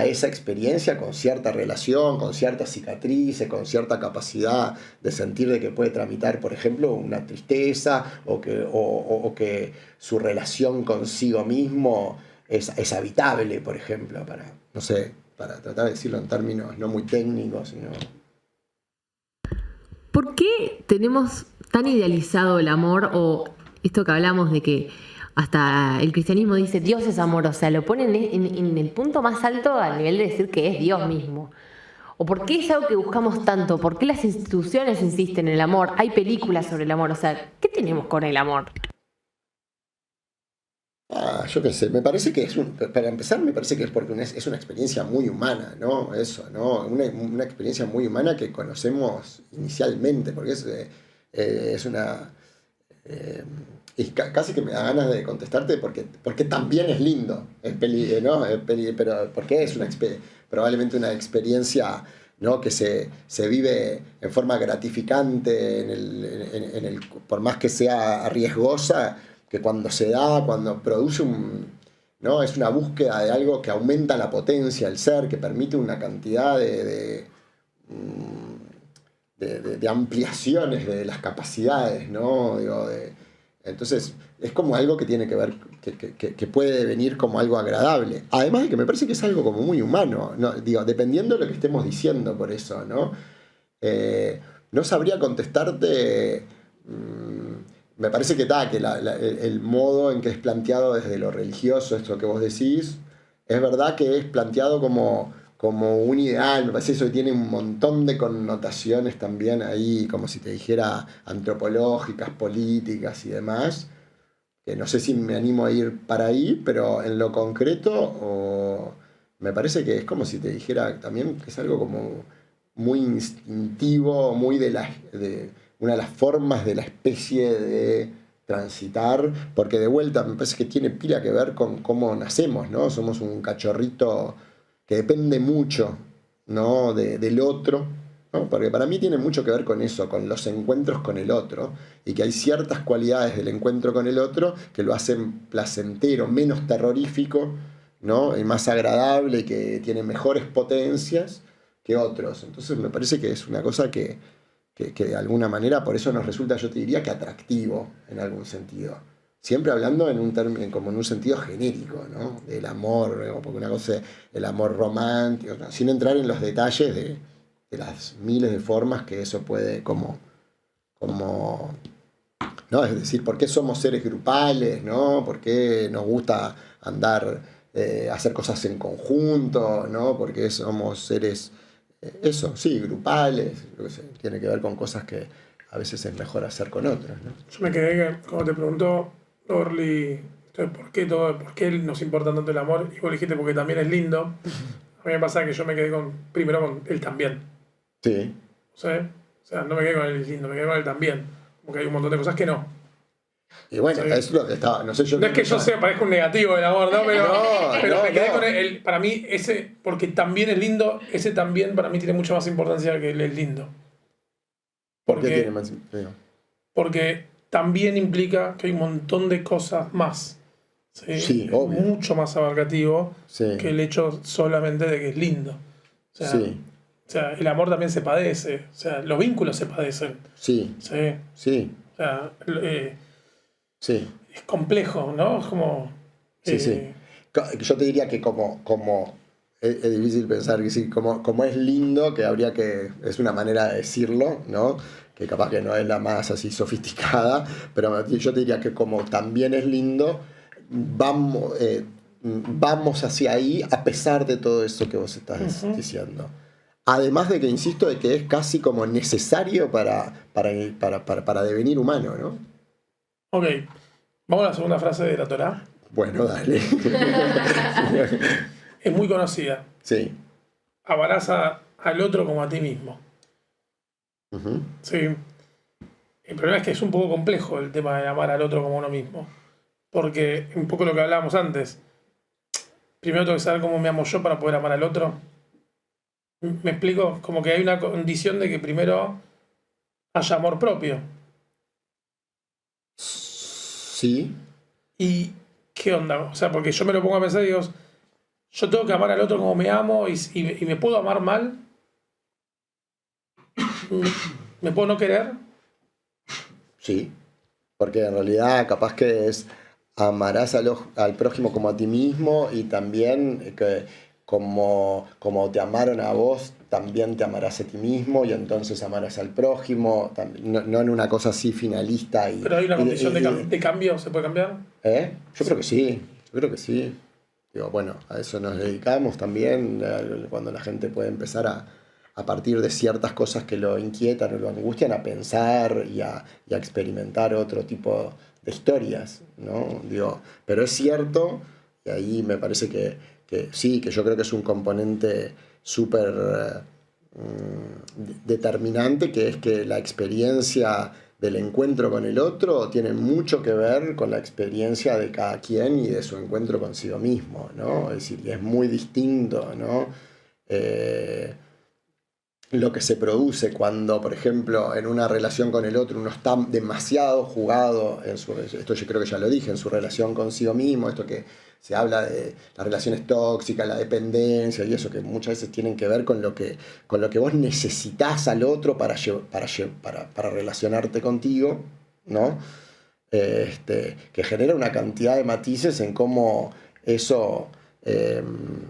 esa experiencia con cierta relación, con ciertas cicatrices, con cierta capacidad de sentir de que puede tramitar, por ejemplo, una tristeza o que su relación consigo mismo es habitable, por ejemplo, para tratar de decirlo en términos no muy técnicos, sino... ¿Por qué tenemos tan idealizado el amor, o esto que hablamos de que hasta el cristianismo dice Dios es amor, o sea, lo ponen en el punto más alto al nivel de decir que es Dios mismo? ¿O por qué es algo que buscamos tanto? ¿Por qué las instituciones insisten en el amor? Hay películas sobre el amor, o sea, ¿qué tenemos con el amor? Yo qué sé, me parece que para empezar me parece que es porque es una experiencia muy humana, ¿no? Eso, ¿no? Una experiencia muy humana que conocemos inicialmente, porque es una... y casi que me da ganas de contestarte porque también es lindo, ¿no? Pero porque es probablemente una experiencia ¿no? Que se vive en forma gratificante, por más que sea riesgosa, que cuando se da, cuando produce ¿no? Es una búsqueda de algo que aumenta la potencia del ser, que permite una cantidad de ampliaciones de las capacidades, ¿no? Entonces, es como algo que tiene que ver, que puede venir como algo agradable. Además de que me parece que es algo como muy humano, ¿no? Dependiendo de lo que estemos diciendo por eso, ¿no? No sabría contestarte. Me parece que el modo en que es planteado desde lo religioso, esto que vos decís, es verdad que es planteado como un ideal. Me parece eso que tiene un montón de connotaciones también ahí, como si te dijera antropológicas, políticas y demás, que no sé si me animo a ir para ahí, pero en lo concreto me parece que es como si te dijera también que es algo como muy instintivo, muy de una de las formas de la especie de transitar, porque de vuelta me parece que tiene pila que ver con cómo nacemos, ¿no? Somos un cachorrito que depende mucho, ¿no? del otro, ¿no? Porque para mí tiene mucho que ver con eso, con los encuentros con el otro, y que hay ciertas cualidades del encuentro con el otro que lo hacen placentero, menos terrorífico, ¿no? Y más agradable, que tiene mejores potencias que otros. Entonces me parece que es una cosa que de alguna manera por eso nos resulta, yo te diría que atractivo en algún sentido. Siempre hablando como en un sentido genérico, ¿no? Del amor, ¿no? Porque una cosa es el amor romántico, ¿no? Sin entrar en los detalles de las miles de formas que eso puede ¿no? Es decir, ¿por qué somos seres grupales, ¿no? ¿Por qué nos gusta andar, hacer cosas en conjunto, ¿no? ¿Por qué somos seres... Eso, sí, grupales, yo qué sé, tiene que ver con cosas que a veces es mejor hacer con otras, ¿no? Yo me quedé, como te preguntó Orly, ¿por qué nos importa tanto el amor? Y vos dijiste porque también es lindo. A mí me pasa que yo me quedé primero con él también. Sí. ¿Sí? O sea, no me quedé con él lindo, me quedé con él también. Porque hay un montón de cosas que no. Y bueno, Sí. es lo que estaba, no sé yo... No es que yo parezca un negativo del amor, ¿no? Pero me quedé con él. Para mí, ese, porque también es lindo, ese también para mí tiene mucha más importancia que el es lindo. ¿Por qué tiene más importancia? Porque también implica que hay un montón de cosas más. Sí, Sí, obvio. Mucho más abarcativo Sí. que el hecho solamente de que es lindo. O sea, Sí. O sea, el amor también se padece. O sea, los vínculos se padecen. Sí. Sí. Sí. O sea, Sí. es complejo, ¿no? Es como... Sí, sí. Yo te diría que como es difícil pensar que sí, como es lindo, que habría que... Es una manera de decirlo, ¿no? Que capaz que no es la más así sofisticada, pero yo te diría que como también es lindo, vamos hacia ahí a pesar de todo eso que vos estás diciendo. Además de que, insisto, de que es casi como necesario para devenir humano, ¿no? Ok. Vamos a la segunda frase de la Torá. Bueno, dale. Es muy conocida. Sí. Amarás al otro como a ti mismo. Uh-huh. Sí. El problema es que es un poco complejo el tema de amar al otro como uno mismo. Porque un poco lo que hablábamos antes. Primero tengo que saber cómo me amo yo para poder amar al otro. ¿Me explico? Como que hay una condición de que primero haya amor propio. Sí. ¿Y qué onda? O sea, porque yo me lo pongo a pensar y digo, yo tengo que amar al otro como me amo y me puedo amar mal. ¿Me puedo no querer? Sí. Porque en realidad capaz que es amarás al prójimo como a ti mismo, y también que como te amaron a vos, también te amarás a ti mismo, y entonces amarás al prójimo, no en una cosa así finalista. ¿Pero hay una condición de cambio? ¿Se puede cambiar? Yo creo que sí, Digo, bueno, a eso nos dedicamos también, cuando la gente puede empezar a partir de ciertas cosas que lo inquietan o lo angustian, a pensar y a experimentar otro tipo de historias, ¿no? Digo, pero es cierto, y ahí me parece que sí, que yo creo que es un componente súper determinante, que es que la experiencia del encuentro con el otro tiene mucho que ver con la experiencia de cada quien y de su encuentro consigo mismo, ¿no? Es decir, es muy distinto, ¿no? lo que se produce cuando, por ejemplo, en una relación con el otro uno está demasiado jugado esto yo creo que ya lo dije, en su relación consigo mismo, esto que se habla de las relaciones tóxicas, la dependencia y eso que muchas veces tienen que ver con lo que vos necesitas al otro para relacionarte contigo, ¿no? Que genera una cantidad de matices en cómo eso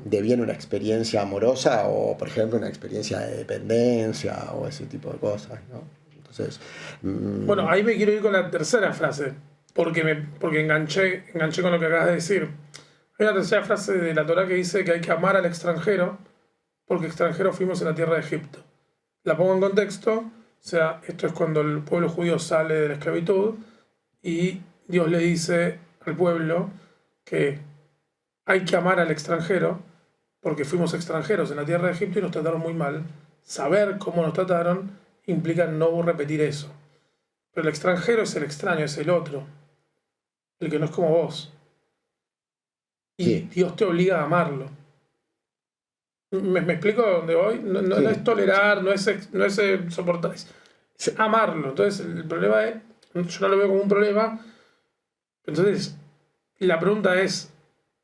deviene una experiencia amorosa o, por ejemplo, una experiencia de dependencia o ese tipo de cosas, ¿no? Entonces, bueno, ahí me quiero ir con la tercera frase, porque enganché con lo que acabas de decir. Hay una tercera frase de la Torá que dice que hay que amar al extranjero, porque extranjeros fuimos en la tierra de Egipto. La pongo en contexto, o sea, esto es cuando el pueblo judío sale de la esclavitud y Dios le dice al pueblo que hay que amar al extranjero, porque fuimos extranjeros en la tierra de Egipto y nos trataron muy mal. Saber cómo nos trataron implica no repetir eso. Pero el extranjero es el extraño, es el otro, el que no es como vos. Y sí. Dios te obliga a amarlo. ¿Me explico dónde voy? No Sí. es tolerar, no es soportar, es amarlo. Entonces, el problema es, yo no lo veo como un problema. Entonces, la pregunta es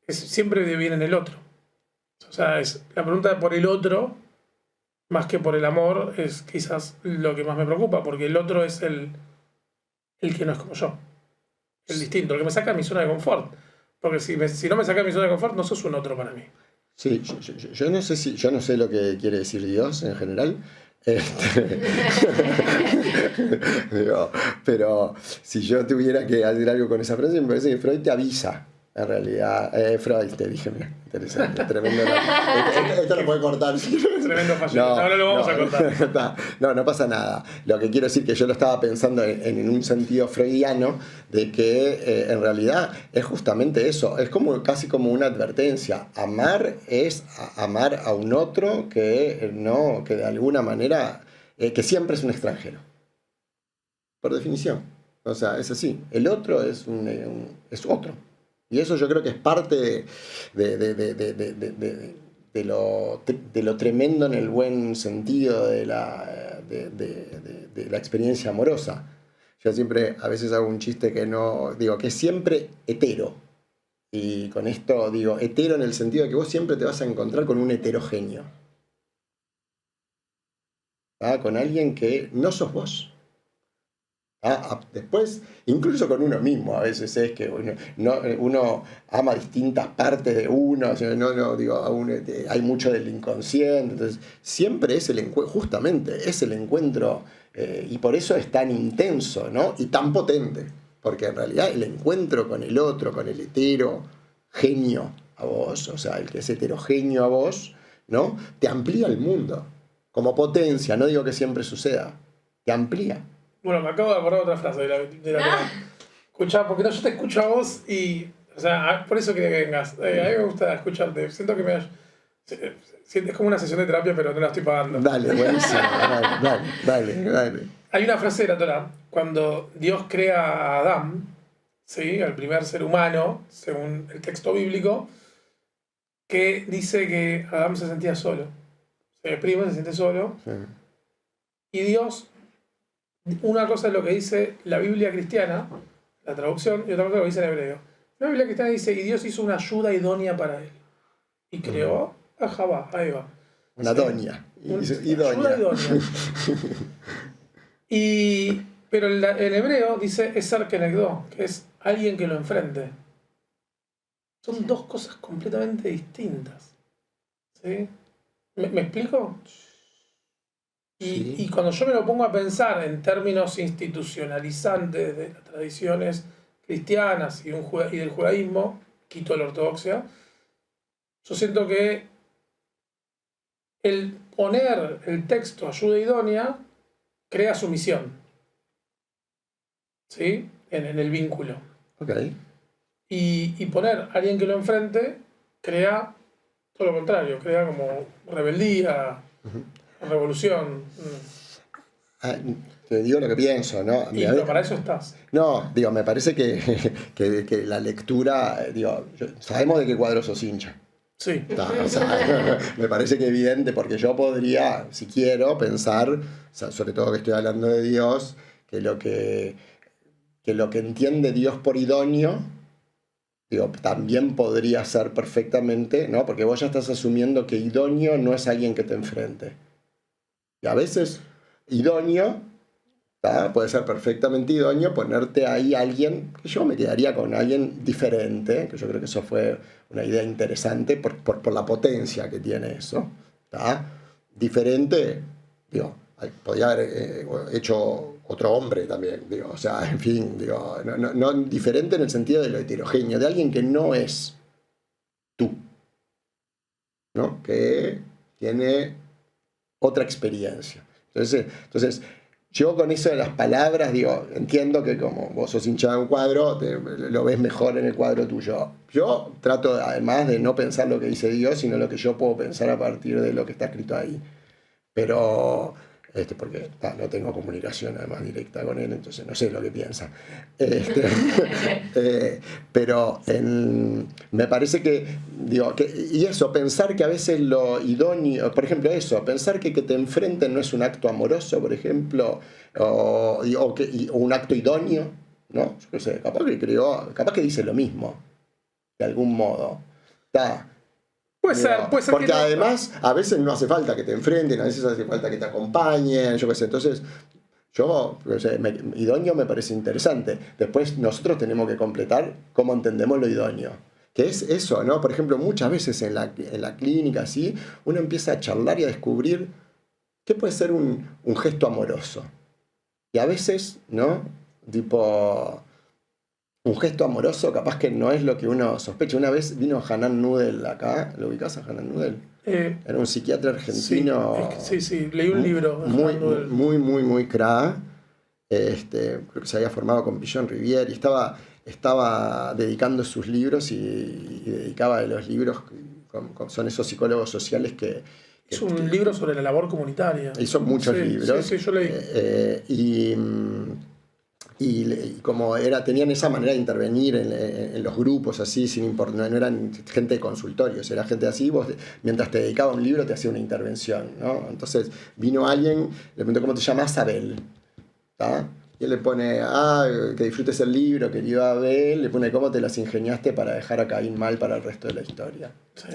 siempre viene en el otro. O sea, la pregunta por el otro, más que por el amor, es quizás lo que más me preocupa, porque el otro es el que no es como yo. El distinto, el que me saca de mi zona de confort. Porque si no me saca de mi zona de confort, no sos un otro para mí. Sí, yo no sé lo que quiere decir Dios en general. Digo, pero si yo tuviera que hacer algo con esa frase, me parece que Freud te avisa. En realidad, Freud te dije, mira, interesante, tremendo. Esto lo puede cortar. Tremendo fallo. No lo vamos a cortar. No pasa nada. Lo que quiero decir que yo lo estaba pensando en un sentido freudiano, de que en realidad es justamente eso. Es casi como una advertencia. Amar es amar a un otro que de alguna manera, que siempre es un extranjero. Por definición. O sea, es así. El otro es otro. Y eso yo creo que es parte de lo tremendo en el buen sentido de la experiencia amorosa. Yo siempre a veces hago un chiste que que es siempre hetero. Y con esto digo hetero en el sentido de que vos siempre te vas a encontrar con un heterogéneo. ¿Ah? Con alguien que no sos vos. Después, incluso con uno mismo, a veces es que uno ama distintas partes de uno, hay mucho del inconsciente, entonces siempre es justamente es el encuentro, y por eso es tan intenso, ¿no? Y tan potente, porque en realidad el encuentro con el otro, con el heterogéneo a vos, o sea, el que es heterogéneo a vos, ¿no? Te amplía el mundo, como potencia, no digo que siempre suceda, te amplía. Bueno, me acabo de acordar otra frase de la escuchá, porque yo te escucho a vos y, o sea, por eso quería que vengas. A mí me gusta escucharte. Siento que es como una sesión de terapia, pero no la estoy pagando. Dale, buenísimo. Dale. Hay una frase de la Torá, cuando Dios crea a Adán, ¿sí? Al primer ser humano, según el texto bíblico, que dice que Adán se sentía solo. Se deprime, se siente solo. Sí. Y Dios... Una cosa es lo que dice la Biblia cristiana, la traducción, y otra cosa es lo que dice en hebreo. La Biblia cristiana dice, y Dios hizo una ayuda idónea para él. Y creó a Jabá, a Eva. Una doña. Ayuda idónea. Pero el hebreo dice, es ser kenegdo, que es alguien que lo enfrente. Son dos cosas completamente distintas. ¿Sí? ¿Me explico? Y cuando yo me lo pongo a pensar en términos institucionalizantes de las tradiciones cristianas y del judaísmo, quito la ortodoxia, yo siento que el poner el texto ayuda idónea crea sumisión, ¿sí? En el vínculo. Okay. Y poner a alguien que lo enfrente crea todo lo contrario, crea como rebeldía, revolución. Te digo lo que pienso, ¿no? Pero para eso estás. No, me parece que la lectura, sabemos de qué cuadro sos hincha. Sí. O sea, me parece que evidente, porque yo podría, si quiero, pensar, o sea, sobre todo que estoy hablando de Dios, que lo que entiende Dios por idóneo, digo, también podría ser perfectamente, ¿no? Porque vos ya estás asumiendo que idóneo no es alguien que te enfrente. Y a veces, idóneo, ¿tá? Puede ser perfectamente idóneo ponerte ahí a alguien, que yo me quedaría con alguien diferente, que yo creo que eso fue una idea interesante por la potencia que tiene eso. ¿Tá? Diferente, digo, podría haber hecho otro hombre también, digo, o sea, en fin, digo, no diferente en el sentido de lo heterogéneo, de alguien que no es tú, ¿no? Que tiene otra experiencia. Entonces, yo con eso de las palabras, digo, entiendo que como vos sos hincha de un cuadro, lo ves mejor en el cuadro tuyo. Yo trato, además, de no pensar lo que dice Dios, sino lo que yo puedo pensar a partir de lo que está escrito ahí. Pero, porque no tengo comunicación además directa con él, entonces no sé lo que piensa. Pero me parece que, digo, y eso, pensar que a veces lo idóneo, por ejemplo eso, pensar que te enfrenten no es un acto amoroso, por ejemplo, o un acto idóneo, ¿no? Yo qué sé, capaz que dice lo mismo, de algún modo. Puede ser porque que no. Además, a veces no hace falta que te enfrenten, a veces hace falta que te acompañen, yo qué sé. Entonces, idóneo me parece interesante. Después nosotros tenemos que completar cómo entendemos lo idóneo. Que es eso, ¿no? Por ejemplo, muchas veces en la clínica, así, uno empieza a charlar y a descubrir qué puede ser un gesto amoroso. Y a veces, ¿no? Tipo, un gesto amoroso capaz que no es lo que uno sospecha. Una vez vino Hanan Nudel acá, ¿lo ubicás a Hanan Nudel? Era un psiquiatra argentino. Sí, leí un libro. Muy cra. Creo que se había formado con Pillon Rivière y estaba dedicando sus libros y dedicaba de los libros, son esos psicólogos sociales que... Es un libro sobre la labor comunitaria. Hizo muchos libros. Sí, yo leí. Y como tenían esa manera de intervenir en los grupos así, sin importar, no eran gente de consultorios, era gente así, vos mientras te dedicaba a un libro te hacía una intervención, ¿no? Entonces vino alguien, le preguntó ¿cómo te llamas? Abel, ¿tá? Y él le pone, que disfrutes el libro, querido Abel, le pone ¿cómo te las ingeniaste para dejar a Caín mal para el resto de la historia? Sí.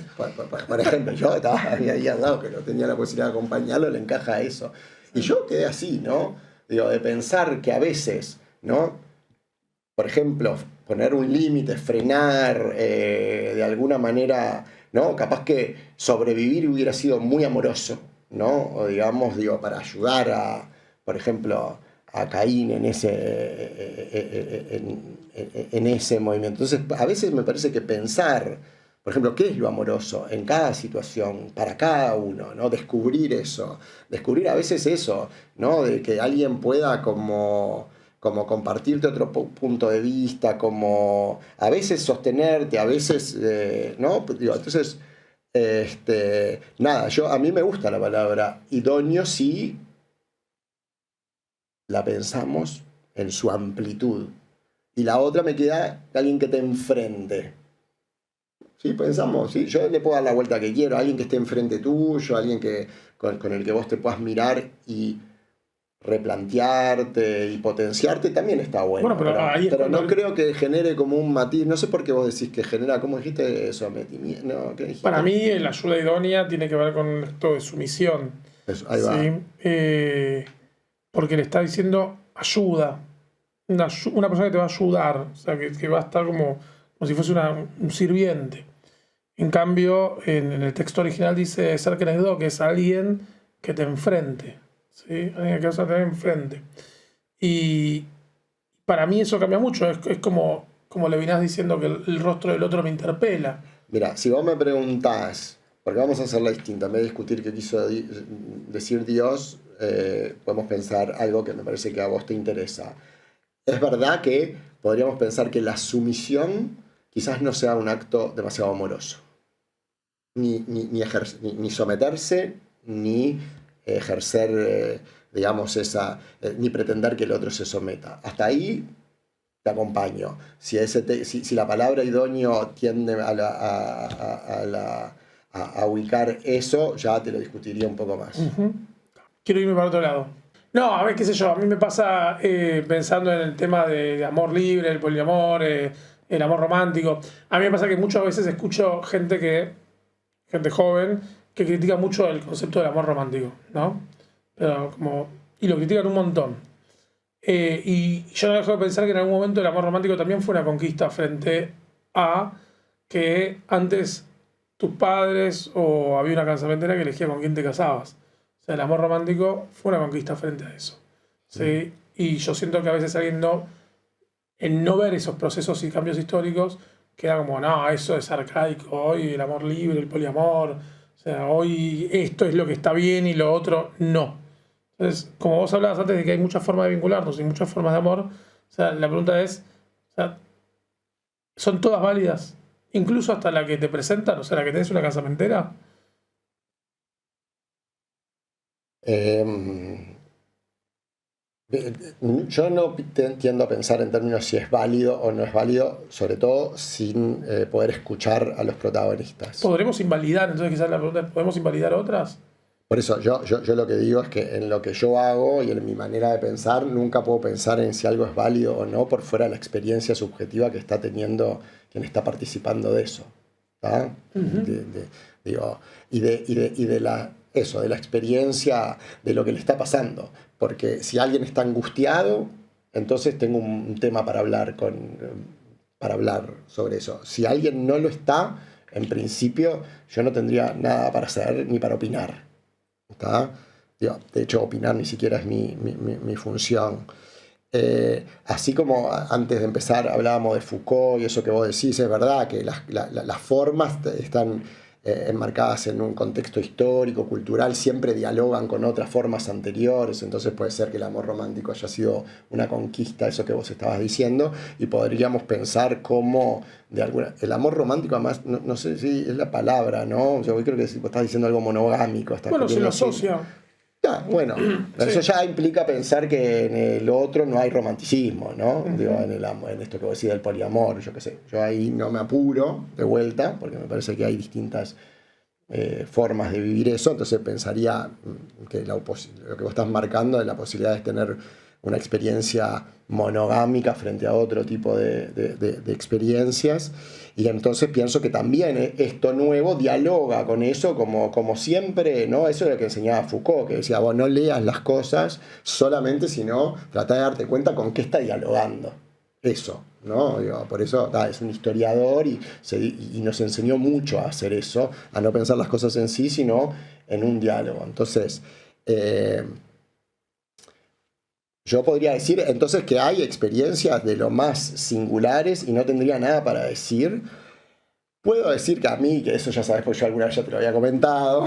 Por ejemplo, yo estaba ahí al lado que no tenía la posibilidad de acompañarlo, le encaja eso. Y yo quedé así, ¿no? Digo, de pensar que a veces, ¿no? Por ejemplo, poner un límite, frenar, de alguna manera, ¿no? Capaz que sobrevivir hubiera sido muy amoroso, ¿no? O digamos, para ayudar por ejemplo, a Caín en ese movimiento. Entonces, a veces me parece que pensar, por ejemplo, qué es lo amoroso en cada situación, para cada uno, ¿no? Descubrir eso, descubrir a veces eso, ¿no? De que alguien pueda como compartirte otro punto de vista, como a veces sostenerte, a veces, ¿no? Entonces, nada, a mí me gusta la palabra idóneo si la pensamos en su amplitud. Y la otra me queda alguien que te enfrente. ¿Sí? Pensamos, ¿sí? Yo le puedo dar la vuelta que quiero, alguien que esté enfrente tuyo, alguien con el que vos te puedas mirar y replantearte y potenciarte, también está bueno. Pero no creo que genere como un matiz. No sé por qué vos decís que genera, ¿cómo dijiste? Sometimiento. No, ¿qué dijiste? Para mí, la ayuda idónea tiene que ver con esto de sumisión. Eso, ahí va. ¿Sí? Porque le está diciendo ayuda. Una persona que te va a ayudar. O sea, que va a estar como si fuese un sirviente. En cambio, en el texto original dice ser kenegdo, que es alguien que te enfrente. ¿Sí? Alguien que vas a tener enfrente. Y para mí eso cambia mucho. Es como le vinás diciendo que el rostro del otro me interpela. Mira, si vos me preguntás, porque vamos a hacerla distinta, en vez de discutir qué quiso decir Dios, podemos pensar algo que me parece que a vos te interesa. Es verdad que podríamos pensar que la sumisión quizás no sea un acto demasiado amoroso. Ni someterse, ni ejercer, digamos, ni pretender que el otro se someta. Hasta ahí te acompaño. Si la palabra idóneo tiende a ubicar eso, ya te lo discutiría un poco más. Quiero irme para otro lado. No, a ver, qué sé yo, a mí me pasa pensando en el tema de amor libre, el poliamor, el amor romántico. A mí me pasa que muchas veces escucho gente joven, que critica mucho el concepto del amor romántico, ¿no? Pero y lo critican un montón. Y yo no dejo de pensar que en algún momento el amor romántico también fue una conquista frente a que antes tus padres o había una casamentera que elegía con quién te casabas. O sea, el amor romántico fue una conquista frente a eso. ¿Sí? Y yo siento que a veces alguien en no ver esos procesos y cambios históricos, queda como, no, eso es arcaico, hoy el amor libre, el poliamor, o sea, hoy esto es lo que está bien y lo otro no. Entonces, como vos hablabas antes de que hay muchas formas de vincularnos y muchas formas de amor, o sea, la pregunta es, o sea, ¿son todas válidas? Incluso hasta la que te presentan, o sea, la que tenés una casamentera. Yo no tiendo a pensar en términos si es válido o no es válido, sobre todo sin poder escuchar a los protagonistas. ¿Podremos invalidar? Entonces quizás la pregunta es, ¿podemos invalidar otras? Por eso yo lo que digo es que en lo que yo hago y en mi manera de pensar, nunca puedo pensar en si algo es válido o no por fuera de la experiencia subjetiva que está teniendo quien está participando de eso. ¿Tá? De la experiencia de lo que le está pasando. Porque si alguien está angustiado, entonces tengo un tema para hablar sobre eso. Si alguien no lo está, en principio yo no tendría nada para hacer ni para opinar. ¿Tá? De hecho, opinar ni siquiera es mi función. Así como antes de empezar hablábamos de Foucault y eso que vos decís, es verdad que las formas están enmarcadas en un contexto histórico, cultural, siempre dialogan con otras formas anteriores, entonces puede ser que el amor romántico haya sido una conquista, eso que vos estabas diciendo, y podríamos pensar cómo el amor romántico, además, no sé si es la palabra, ¿no? Yo creo que si vos estás diciendo algo monogámico. Bueno, se lo asocia. Bueno, sí. Eso ya implica pensar que en el otro no hay romanticismo, ¿no? Digo, en esto que vos decís del poliamor, yo qué sé. Yo ahí no me apuro de vuelta, porque me parece que hay distintas formas de vivir eso, entonces pensaría que lo que vos estás marcando es la posibilidad de tener una experiencia monogámica frente a otro tipo de experiencias, y entonces pienso que también esto nuevo dialoga con eso como siempre, ¿no? Eso es lo que enseñaba Foucault, que decía, vos no leas las cosas solamente, sino trata de darte cuenta con qué está dialogando eso, ¿no? Digo, por eso es un historiador y nos enseñó mucho a hacer eso, a no pensar las cosas en sí, sino en un diálogo. Entonces, yo podría decir entonces que hay experiencias de lo más singulares y no tendría nada para decir. Puedo decir que a mí, que eso ya sabes, porque yo alguna vez ya te lo había comentado,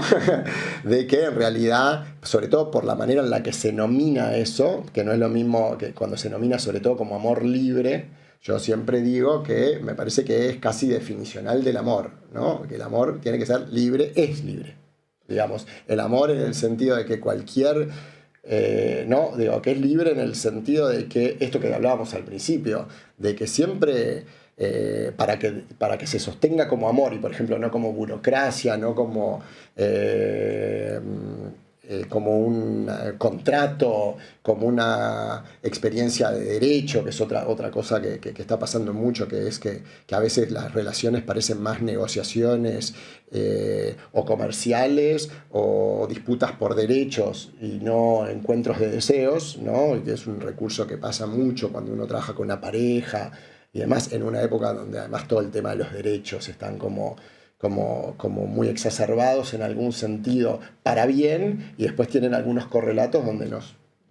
de que en realidad, sobre todo por la manera en la que se nomina eso, que no es lo mismo que cuando se nomina sobre todo como amor libre, yo siempre digo que me parece que es casi definicional del amor, ¿no? Que el amor tiene que ser libre, es libre. Digamos, el amor en el sentido de que cualquier... no, digo que es libre en el sentido de que esto que hablábamos al principio, de que siempre para que se sostenga como amor y por ejemplo no como burocracia, no como como un contrato, como una experiencia de derecho, que es otra cosa que está pasando mucho, que es que a veces las relaciones parecen más negociaciones o comerciales o disputas por derechos y no encuentros de deseos, ¿no? Y que es un recurso que pasa mucho cuando uno trabaja con una pareja y demás, en una época donde además todo el tema de los derechos están como muy exacerbados en algún sentido para bien, y después tienen algunos correlatos donde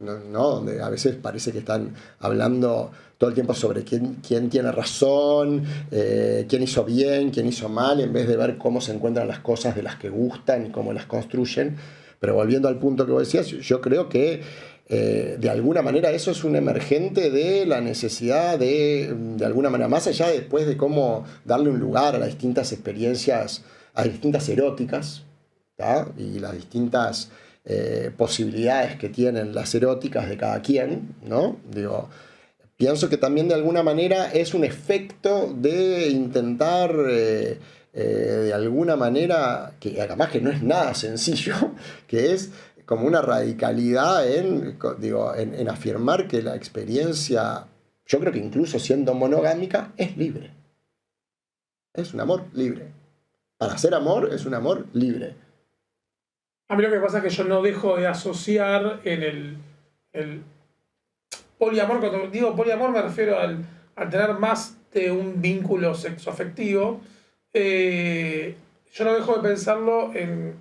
donde a veces parece que están hablando todo el tiempo sobre quién tiene razón, quién hizo bien, quién hizo mal, en vez de ver cómo se encuentran las cosas de las que gustan y cómo las construyen. Pero volviendo al punto que vos decías, yo creo que de alguna manera eso es un emergente de la necesidad de alguna manera, más allá después de cómo darle un lugar a las distintas experiencias, a las distintas eróticas, ¿tá? Y las distintas posibilidades que tienen las eróticas de cada quien, ¿no? Digo, pienso que también de alguna manera es un efecto de intentar, de alguna manera, que además que no es nada sencillo, que es como una radicalidad en afirmar que la experiencia, yo creo que incluso siendo monogámica, es libre. Es un amor libre. Para ser amor, es un amor libre. A mí lo que pasa es que yo no dejo de asociar en el poliamor. Cuando digo poliamor me refiero al tener más de un vínculo sexoafectivo. Yo no dejo de pensarlo en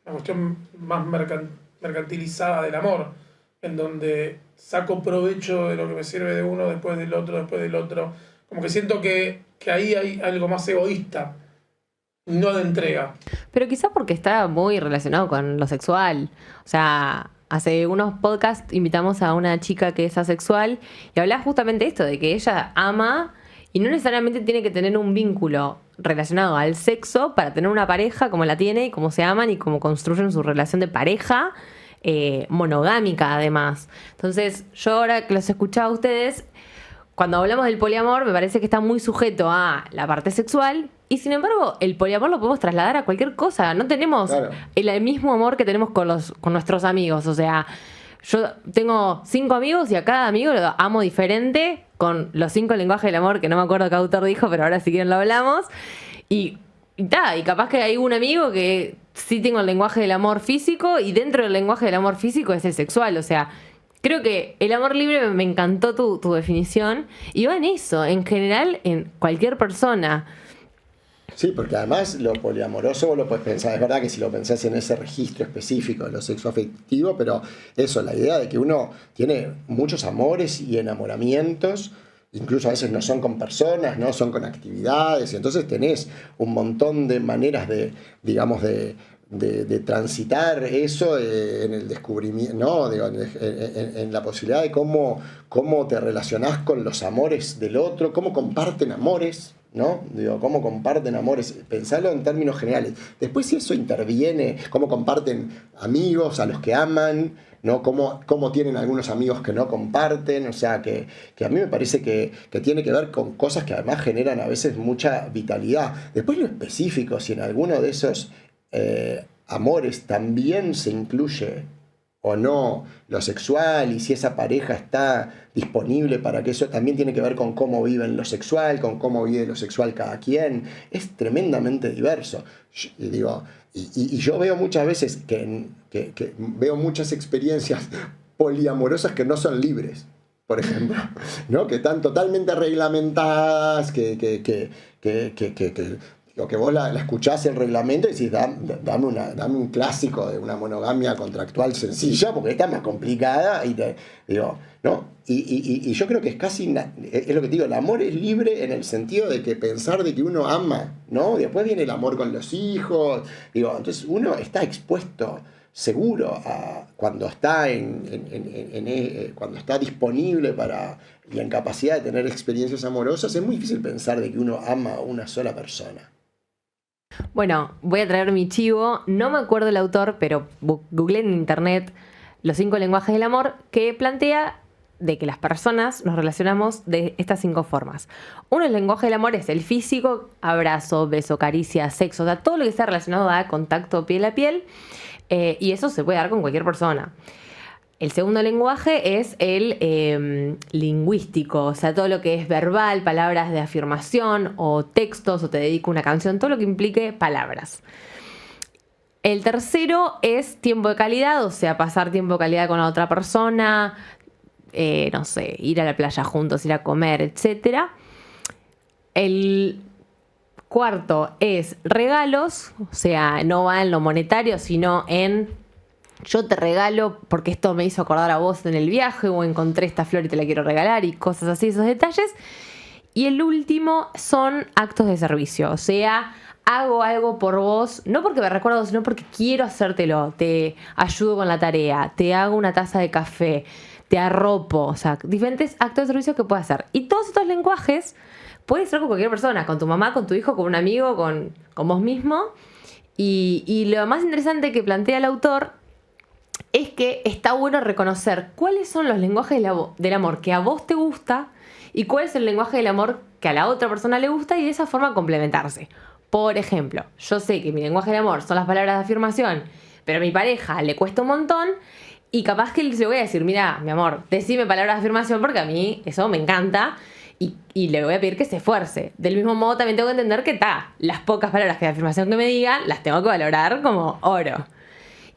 una cuestión más mercantilizada del amor, en donde saco provecho de lo que me sirve de uno, después del otro. Como que siento que ahí hay algo más egoísta, no de entrega. Pero quizá porque está muy relacionado con lo sexual. O sea, hace unos podcasts invitamos a una chica que es asexual y hablaba justamente esto, de que ella ama y no necesariamente tiene que tener un vínculo relacionado al sexo para tener una pareja como la tiene y cómo se aman y cómo construyen su relación de pareja monogámica además. Entonces, yo ahora que los escuchaba a ustedes, cuando hablamos del poliamor me parece que está muy sujeto a la parte sexual y sin embargo el poliamor lo podemos trasladar a cualquier cosa. No tenemos el mismo amor que tenemos con nuestros amigos. O sea, yo tengo 5 amigos y a cada amigo lo amo diferente con los 5 lenguajes del amor, que no me acuerdo qué autor dijo, pero ahora si quieren lo hablamos. Y capaz que hay un amigo que sí tengo el lenguaje del amor físico y dentro del lenguaje del amor físico es el sexual. O sea, creo que el amor libre, me encantó tu definición, y va en eso, en general, en cualquier persona. Sí, porque además lo poliamoroso vos lo puedes pensar, es verdad que si lo pensás en ese registro específico de lo sexoafectivo, pero eso, la idea de que uno tiene muchos amores y enamoramientos, incluso a veces no son con personas, no son con actividades, y entonces tenés un montón de maneras de, digamos, de transitar eso en el descubrimiento, ¿no? Digo, en la posibilidad de cómo te relacionás con los amores del otro, cómo comparten amores, ¿no? Digo, cómo comparten amores, pensarlo en términos generales. Después, si eso interviene, cómo comparten amigos a los que aman, ¿no? Cómo tienen algunos amigos que no comparten, o sea, que a mí me parece que tiene que ver con cosas que además generan a veces mucha vitalidad. Después, lo específico, si en alguno de esos amores también se incluye o no lo sexual y si esa pareja está disponible para que eso, también tiene que ver con cómo viven lo sexual, con cómo vive lo sexual cada quien. Es tremendamente diverso. Y yo veo muchas veces que veo muchas experiencias poliamorosas que no son libres, por ejemplo, ¿no? Que están totalmente reglamentadas, que vos la escuchás el reglamento y decís, dame un clásico de una monogamia contractual sencilla, porque esta es más complicada, ¿no? Y yo creo que es casi, es lo que te digo, el amor es libre en el sentido de que pensar de que uno ama, ¿no? Después viene el amor con los hijos, entonces uno está expuesto seguro cuando está cuando está disponible y en capacidad de tener experiencias amorosas. Es muy difícil pensar de que uno ama a una sola persona. Bueno, voy a traer mi chivo. No me acuerdo el autor, pero googleé en internet los 5 lenguajes del amor, que plantea de que las personas nos relacionamos de estas 5 formas. Uno, el lenguaje del amor es el físico, abrazo, beso, caricia, sexo, o sea, todo lo que está relacionado a contacto piel a piel, y eso se puede dar con cualquier persona. El segundo lenguaje es el lingüístico, o sea, todo lo que es verbal, palabras de afirmación o textos, o te dedico una canción, todo lo que implique palabras. El tercero es tiempo de calidad, o sea, pasar tiempo de calidad con la otra persona, no sé, ir a la playa juntos, ir a comer, etc. El cuarto es regalos, o sea, no va en lo monetario, sino en yo te regalo porque esto me hizo acordar a vos en el viaje, o encontré esta flor y te la quiero regalar, y cosas así, esos detalles. Y el último son actos de servicio, o sea, hago algo por vos, no porque me recuerdo, sino porque quiero hacértelo. Te ayudo con la tarea, te hago una taza de café, te arropo, o sea, diferentes actos de servicio que puedes hacer. Y todos estos lenguajes puedes ser con cualquier persona, con tu mamá, con tu hijo, con un amigo, con vos mismo. Y lo más interesante que plantea el autor es que está bueno reconocer cuáles son los lenguajes del amor que a vos te gusta y cuál es el lenguaje del amor que a la otra persona le gusta y de esa forma complementarse. Por ejemplo, yo sé que mi lenguaje del amor son las palabras de afirmación, pero a mi pareja le cuesta un montón y capaz que le voy a decir, mira, mi amor, decime palabras de afirmación porque a mí eso me encanta y le voy a pedir que se esfuerce. Del mismo modo también tengo que entender que las pocas palabras de afirmación que me digan las tengo que valorar como oro.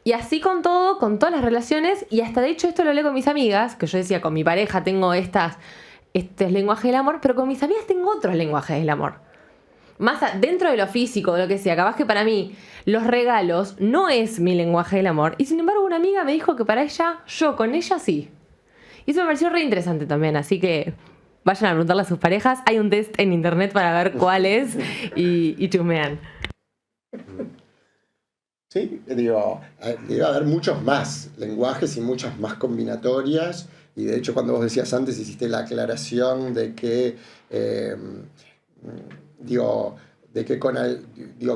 Y así con todo, con todas las relaciones, y hasta de hecho esto lo hablé con mis amigas, que yo decía, con mi pareja tengo este lenguaje del amor, pero con mis amigas tengo otros lenguajes del amor. Más dentro de lo físico, de lo que sea, capaz que para mí los regalos no es mi lenguaje del amor, y sin embargo una amiga me dijo que para ella, yo con ella sí. Y eso me pareció re interesante también, así que vayan a preguntarle a sus parejas, hay un test en internet para ver cuál es y chusmean. Sí, digo, debe haber muchos más lenguajes y muchas más combinatorias. Y de hecho, cuando vos decías antes, hiciste la aclaración de que,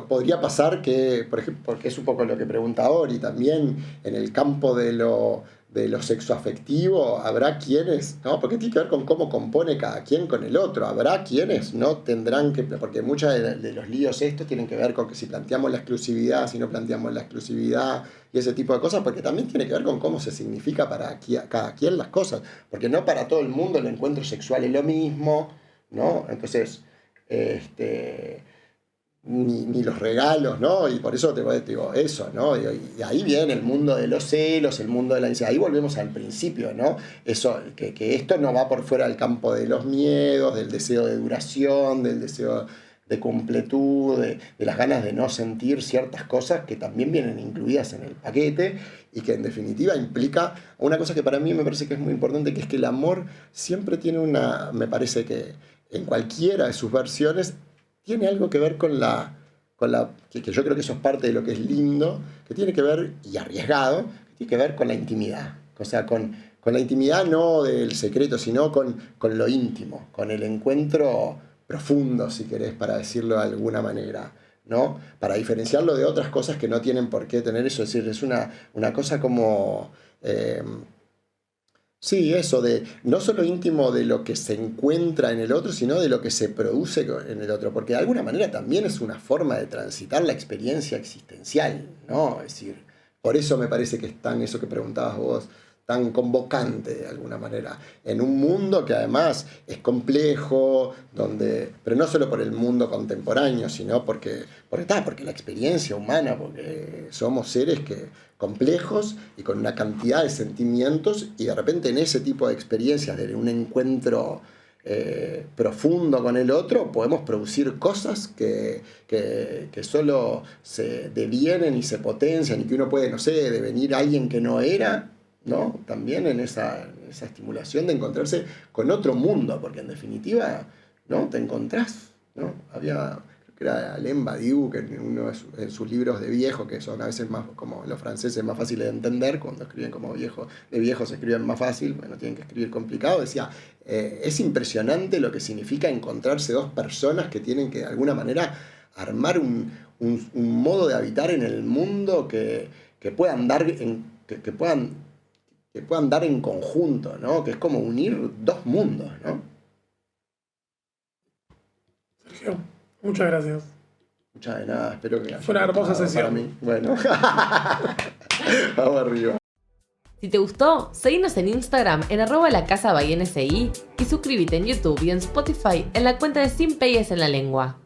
podría pasar que, por ejemplo, porque es un poco lo que pregunta Ori, también en el campo de lo sexoafectivo habrá quienes, ¿no? Porque tiene que ver con cómo compone cada quien con el otro. Habrá quienes no tendrán que, porque muchos de los líos estos tienen que ver con que si planteamos la exclusividad, si no planteamos la exclusividad y ese tipo de cosas, porque también tiene que ver con cómo se significa para cada quien las cosas, porque no para todo el mundo el encuentro sexual es lo mismo, ¿no? Entonces, ni los regalos, ¿no? Y por eso te digo eso, ¿no? Y ahí viene el mundo de los celos, el mundo de la ansiedad. Ahí volvemos al principio, ¿no? Eso, que esto no va por fuera del campo de los miedos, del deseo de duración, del deseo de completud, de las ganas de no sentir ciertas cosas que también vienen incluidas en el paquete y que en definitiva implica una cosa que para mí me parece que es muy importante, que es que el amor siempre tiene me parece que en cualquiera de sus versiones tiene algo que ver con que yo creo que eso es parte de lo que es lindo, que tiene que ver, y arriesgado, que tiene que ver con la intimidad. O sea, con la intimidad no del secreto, sino con lo íntimo, con el encuentro profundo, si querés, para decirlo de alguna manera, ¿no? Para diferenciarlo de otras cosas que no tienen por qué tener eso. Es decir, es una cosa como... sí, eso de no solo íntimo de lo que se encuentra en el otro, sino de lo que se produce en el otro, porque de alguna manera también es una forma de transitar la experiencia existencial, ¿no? Es decir, por eso me parece que es tan, eso que preguntabas vos, tan convocante de alguna manera, en un mundo que además es complejo, pero no solo por el mundo contemporáneo, sino porque la experiencia humana, porque somos seres complejos y con una cantidad de sentimientos, y de repente en ese tipo de experiencias, de un encuentro profundo con el otro, podemos producir cosas que solo se devienen y se potencian, y que uno puede, no sé, devenir alguien que no era, ¿no? También en esa estimulación de encontrarse con otro mundo, porque en definitiva, ¿no? Te encontrás, ¿no? Creo que era Alain Badiou, que en uno de sus libros de viejo, que son a veces más, como los franceses, más fáciles de entender, cuando escriben como viejo, de viejos escriben más fácil, bueno, tienen que escribir complicado, decía, es impresionante lo que significa encontrarse dos personas que tienen que de alguna manera armar un modo de habitar en el mundo que puedan dar que puedan dar en conjunto, ¿no? Que es como unir dos mundos, ¿no? Sergio, muchas gracias. Muchas de nada, espero que fue una hermosa sesión para mí. Bueno, vamos arriba. Si te gustó, seguinos en Instagram en @lacasabynsi y suscríbete en YouTube y en Spotify en la cuenta de Sin Peyes en la Lengua.